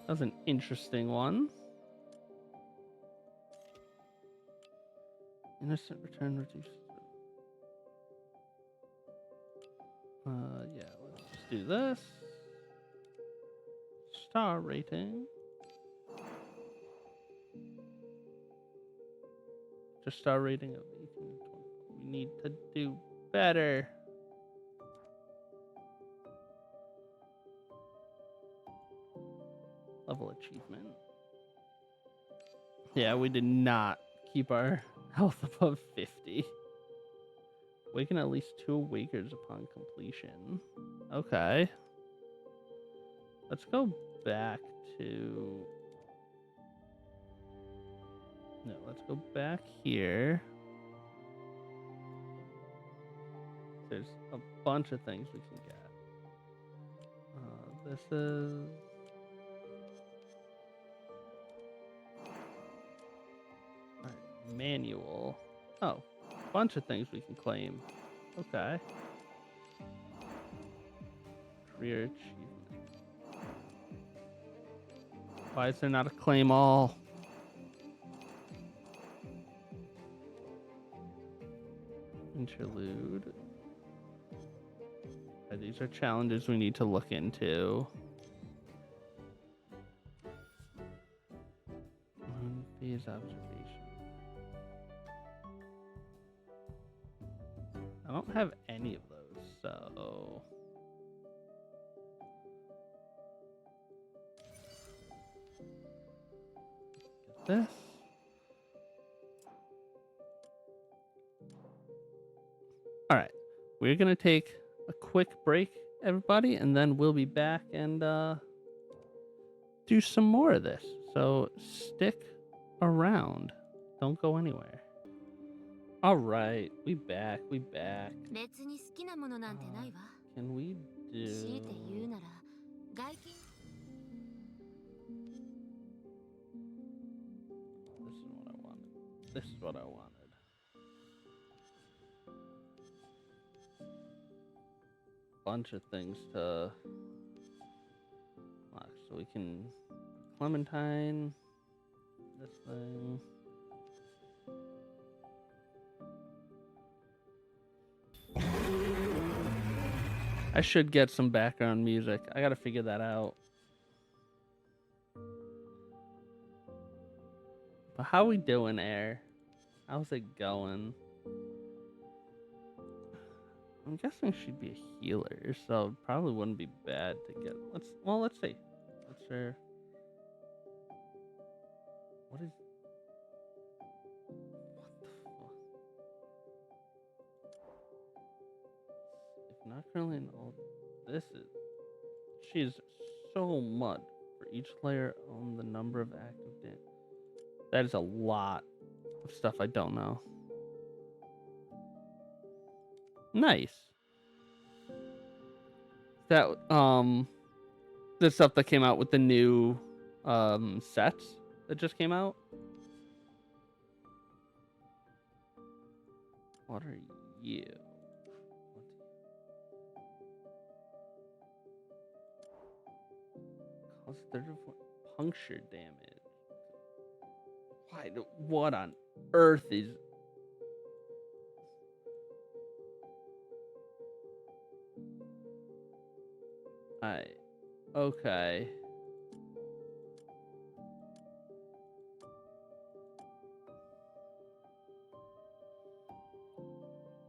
an interesting one. Innocent return reduced. Yeah, let's just do this. Star rating. Just star rating of 18 and 20. We need to do better. Level achievement. Yeah, we did not keep our health above 50. Waken at least 2 awakers upon completion. Okay. Let's go back to... No, let's go back here. There's a bunch of things we can get. This is... Alright, manual. Oh, a bunch of things we can claim. Okay. Career achievement. Why is there not a claim all? Interlude. Okay, these are challenges we need to look into. Phase observation. I don't have any of those, so... Get this. Alright, we're gonna take a quick break, everybody, and then we'll be back and do some more of this. So stick around. Don't go anywhere. Alright, we back. 別に好きなものなんてないわ。 Can we 強い do... て言うなら外見 This is what I wanted. Bunch of things to lock. So we can Clementine, this thing. I should get some background music. I gotta figure that out. But how we doing, Air? How's it going? I'm guessing she'd be a healer, so it probably wouldn't be bad to get. Let's see. What's her? What is? What the fuck? If not currently in all, this is. She's so much for each player on the number of active damage. That is a lot of stuff I don't know. Nice. That the stuff that came out with the new sets that just came out. What are you? Cause 34 puncture damage. What on earth is? Okay.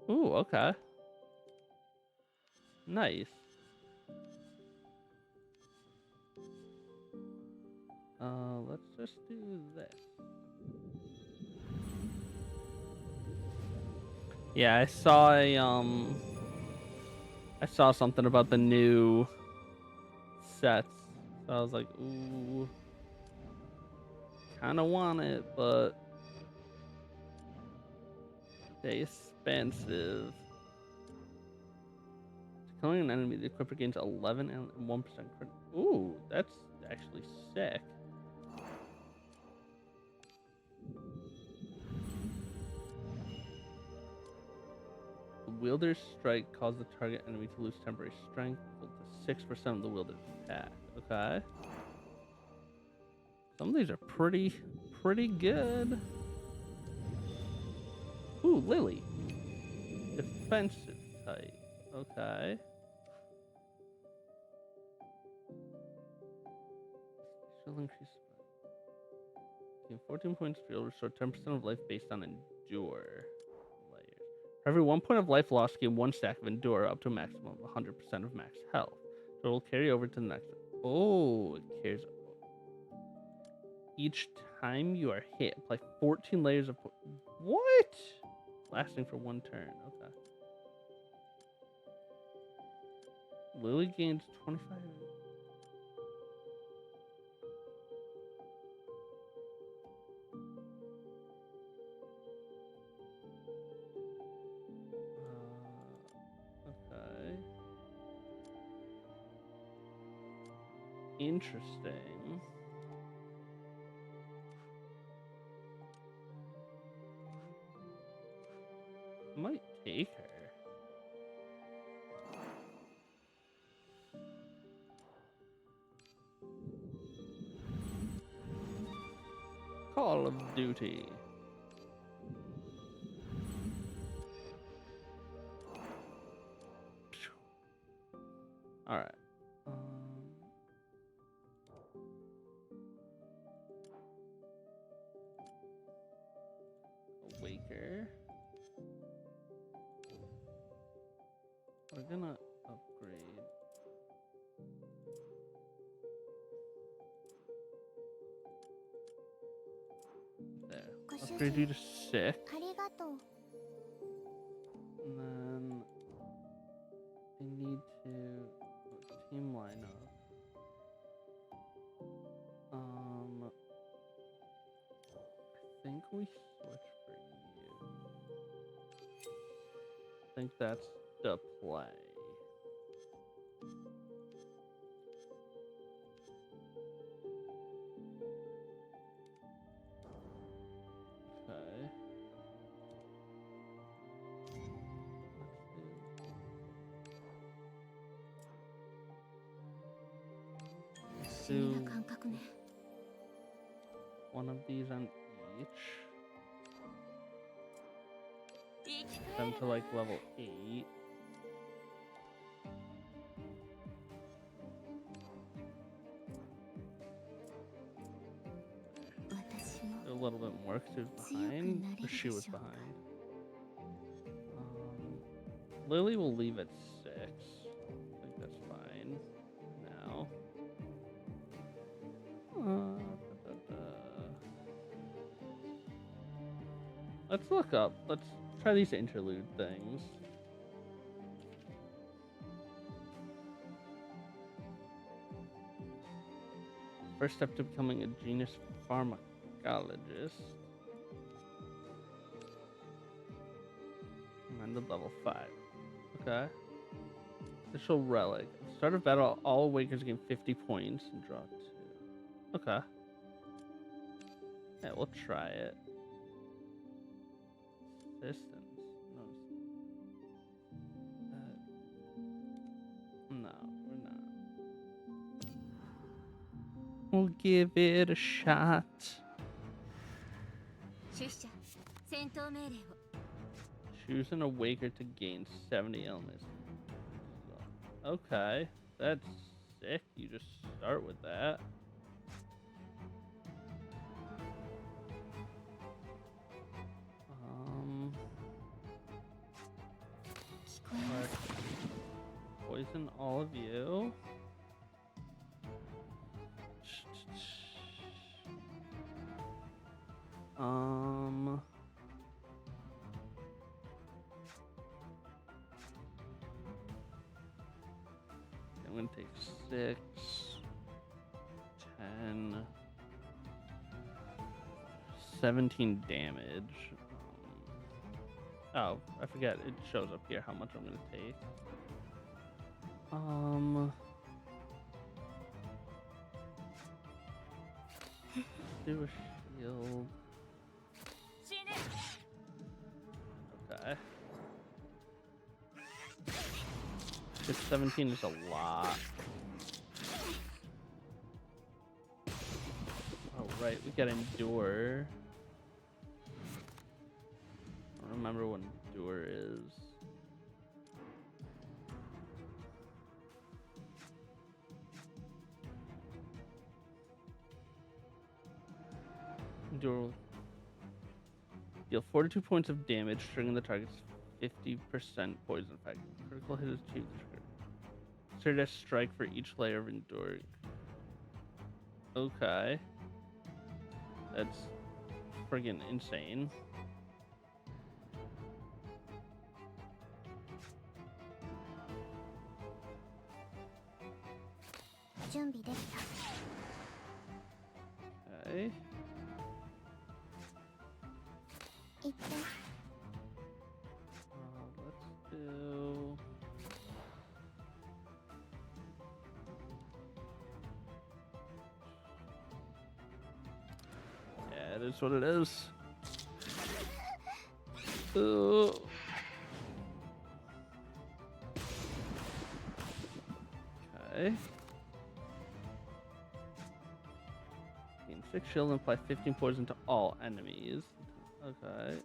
Ooh, okay. Nice. Let's just do this. Yeah, I saw something about the new sets. So I was like, ooh, kind of want it, but they're expensive. Killing an enemy, the equipper gains 11 and 1% crit. Ooh, that's actually sick. The wielder's strike causes the target enemy to lose temporary strength equal to 6% of the wielder's attack. Okay. Some of these are pretty good. Ooh, Lily. Defensive type. Okay. She'll increase. Gain 14 points, field restore 10% of life based on endure layers. For every 1 point of life lost, gain 1 stack of endure up to a maximum of 100% of max health. So it will carry over to the next. Oh, it carries. Each time you are hit, apply 14 layers of. What? Lasting for 1 turn. Okay. Lily gains 25. Okay. Interesting. Might take her. Call of Duty. All right. Awaker. We're gonna upgrade. There. Upgrade you to 6. And then I need to team lineup. I think we switch for you. I think that's the play. Okay. Let's do one of these on each. Them to like level 8. A little bit more because he was behind. Or she was behind. Lily will leave at 6. I think that's fine. Now. Let's look up. Let's try these interlude things. First step to becoming a genius pharmacist. Archaeologist. And the level 5. Okay. Official relic. At the start of battle, all awakers gain 50 points and draw 2. Okay. Yeah, we'll try it. Assistance. No, we're not. We'll give it a shot. 出社戦闘命令を Choose an awaker to gain 70 illness. Okay, that's sick. You just start with that. Let's poison all of you. I'm gonna take 6, 10, 17 damage. Oh, I forget. It shows up here how much I'm gonna take. Do a shield. Okay. 17 is a lot. Oh, right. We got Endure. I don't remember what Endure is. Endure. Deal 42 points of damage, triggering the target's 50% poison effect. Critical hit is achieved. Insert a strike for each layer of Endure. Okay. That's friggin' insane. Okay. Let's do... Yeah, it is what it is. Ooh. Okay. Gain 6 shield and apply 15 poison to all enemies. Okay.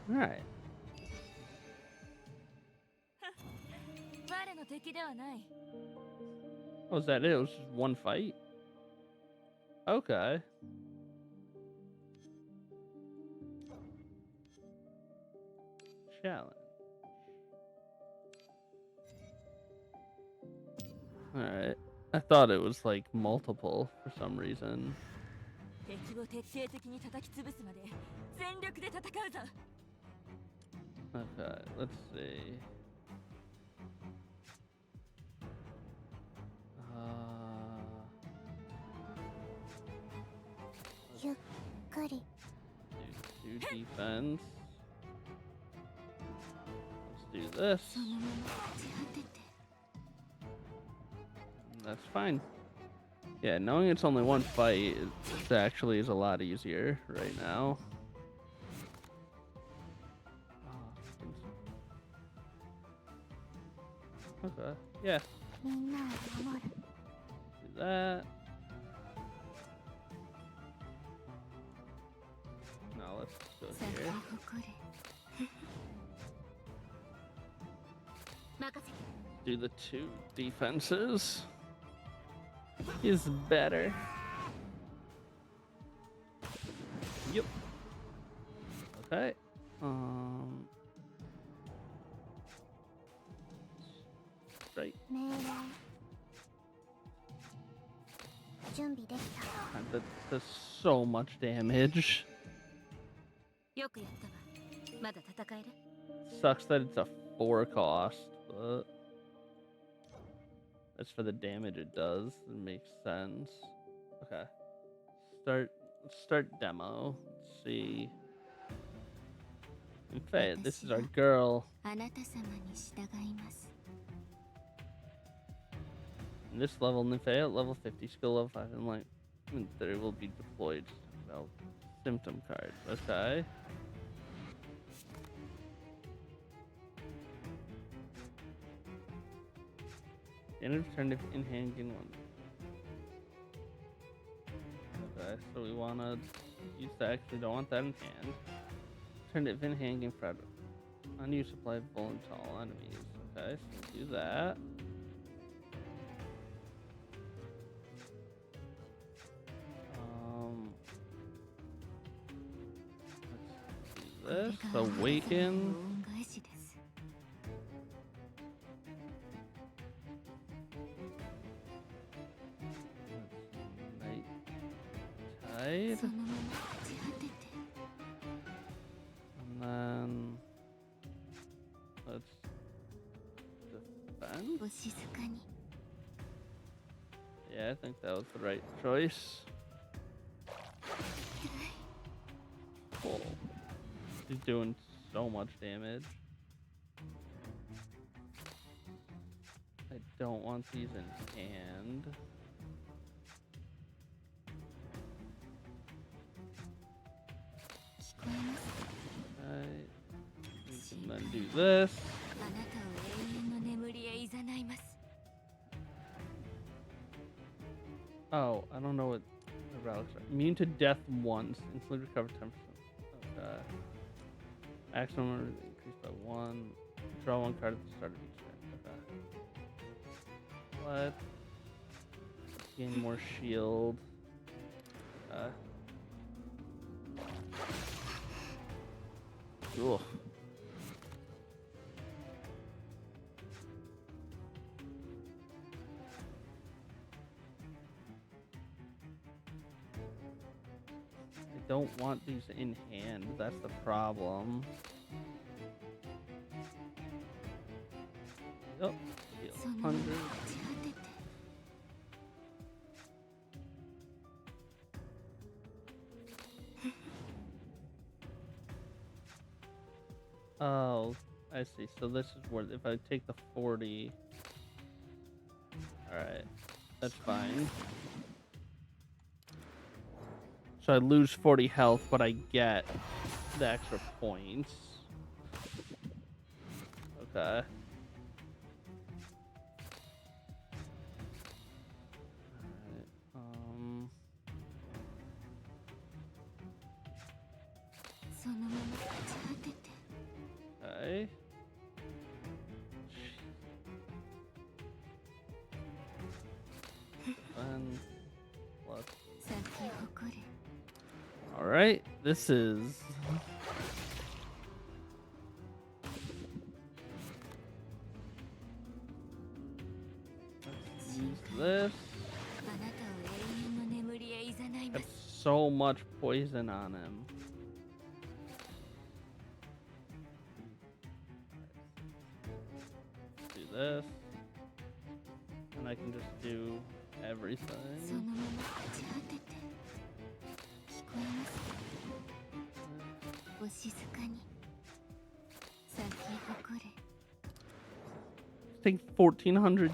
Alright. Oh, is that it? It was just one fight? Okay. Challenge. Alright. I thought it was like multiple for some reason. Okay, let's see. Do defense. Let's do this. That's fine. Yeah, knowing it's only one fight, it actually is a lot easier right now. Okay, yeah. Do that. Now let's go here. Do the 2 defenses. Is better. Yep. Okay. Right. That does so much damage. まだ戦える？ Sucks that it's a 4 cost, but that's for the damage it does. It makes sense. Okay. Let's start demo. Let's see. In fact, this is our girl. あなた様に従います。 In this level, Nymphea at level 50, skill level 5, and like 3 will be deployed. Well, symptom card. Okay. Standard turn if in hand gain 1. Okay, so we wanna use that. Actually, don't want that in hand. Turn if in hand gain fragile. Unused supply of volatile enemies. Okay, so do that. Let's do this. Awaken. 恩返しです。 Night Tide. そのまま朽ち果てて。 And then let's defend. お静かに。 Yeah, I think that was the right choice. Cool. He's doing so much damage. I don't want these in hand. Right. We can then do this. あなたを永遠の眠りへ誘います。 Oh, I don't know what the relics are. Immune to death once. Instantly recover 10%. Okay. Maximum increased by 1. Draw 1 card at the start of each turn. Okay. What? Gain more shield. Cool. I don't want these in hand. That's the problem. Oh, shield そのまま 100. 朽ち果てて。 Oh, I see. So this is where if I take the 40. Alright. That's fine. So I lose 40 health, but I get the extra points. Okay. Alright. そのまま朽ち果てて。 Okay. And plus. 咲き誇れ。 All right. This is. Let's use this. あなたを永遠の眠りへ誘いま Got す。 so much poison on him. Do this. And I can just do その everything. まま朽ち果てて。聞こえますか。お静かに。咲き誇れ。 Take 1400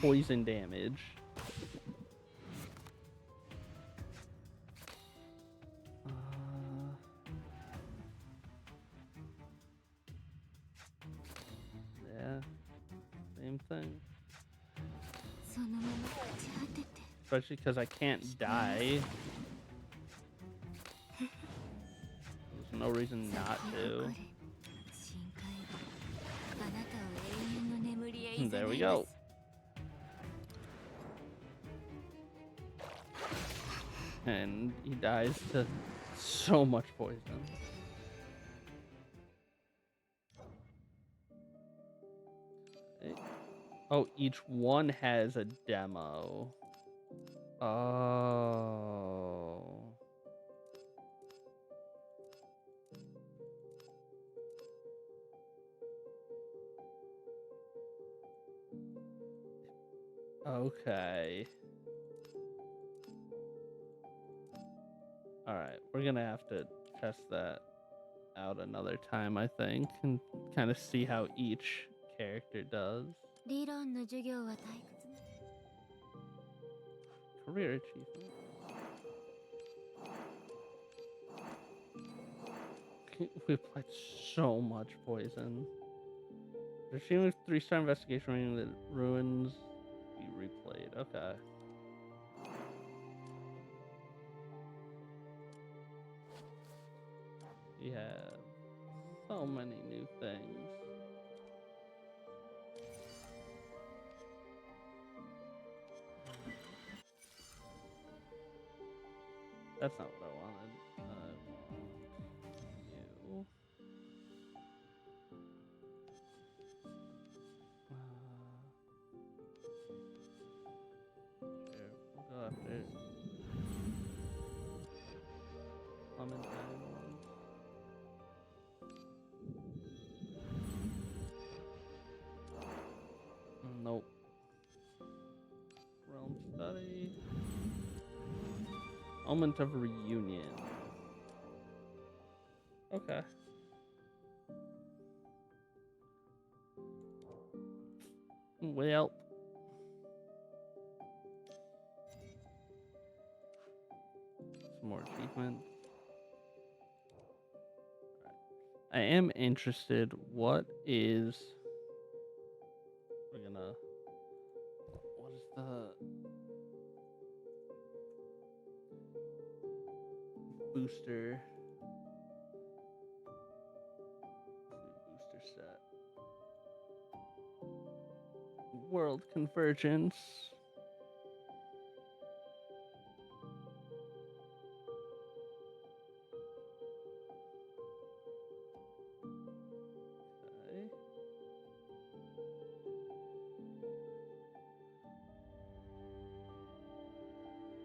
poison damage. Yeah, same thing. そのまま朽ち果てて。 Especially because I can't die. There's no reason not 咲き to. 誇れ。深海。あなたを永遠の眠りへ誘います。 There we go. And he dies to so much poison. Okay. Oh, each one has a demo. Oh. Okay. All right, we're gonna have to test that out another time, I think, and kind of see how each character does. 理論の授業は退屈ね。 Career achievement. We applied so much poison. The achievement 3-star investigation rating that ruins be replayed. Okay. We have so many new things. That's not what I wanted. I want you. Sure, we'll go after Clementine one. Nope. Realm study. Moment of reunion. Okay. Well. Some more achievements. I am interested. What is... We're gonna... What is the... Booster... Booster set. World Convergence. Okay.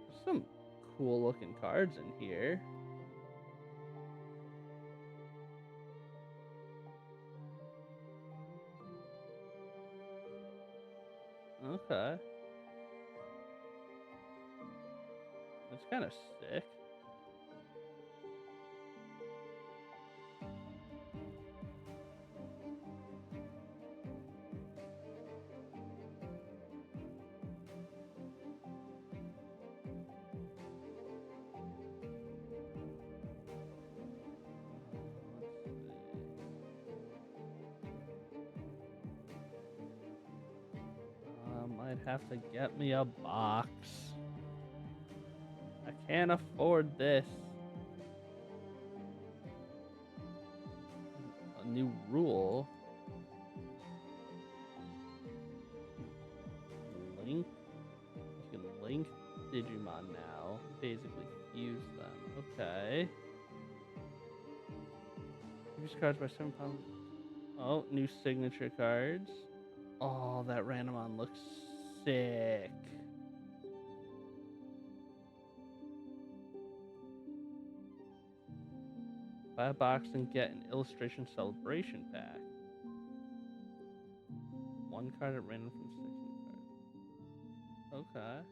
There's some cool looking cards in here. Okay. That's kind of sick. Might have to get me a box. I can't afford this. A new rule. Link. You can link Digimon now. Basically fuse them. Okay. Use cards by 7 pounds. Oh, new signature cards. Oh, that Randomon looks sick. Buy a box and get an illustration celebration pack. 1 card at random from 6 new cards. Okay.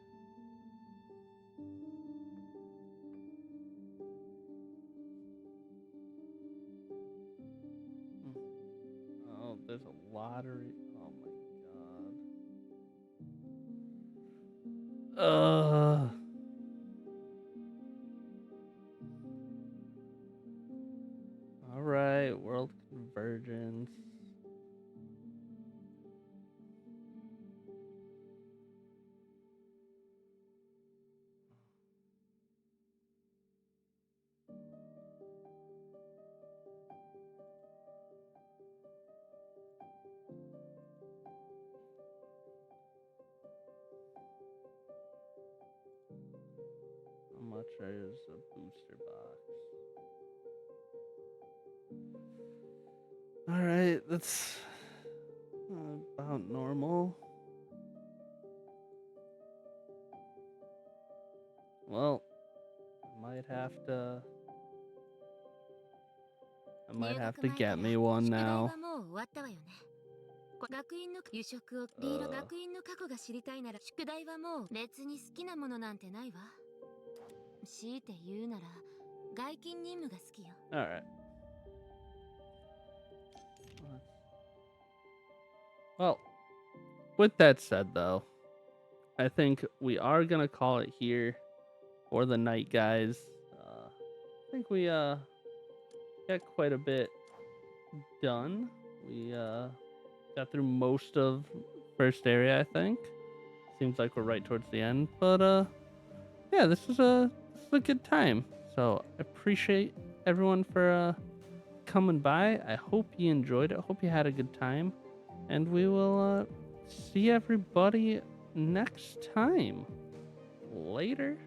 Oh, there's a lottery. Oh my god. Alright, World Convergence. How much is a booster box? Alright, that's about normal. Well, I might have to get me one now. 入学はもう終わったわよね。学院の夕食を学院の過去が知りたいなら宿題はもう別に好きなものなんてないわ。強いて言うなら外勤任務が好きよ。 All right. Well, with that said, though, I think we are gonna call it here for the night, guys. I think we got quite a bit done. We got through most of first area, I think. Seems like we're right towards the end, but yeah, this is a good time. So I appreciate everyone for coming by. I hope you enjoyed it. I hope you had a good time, and we will see everybody next time. Later.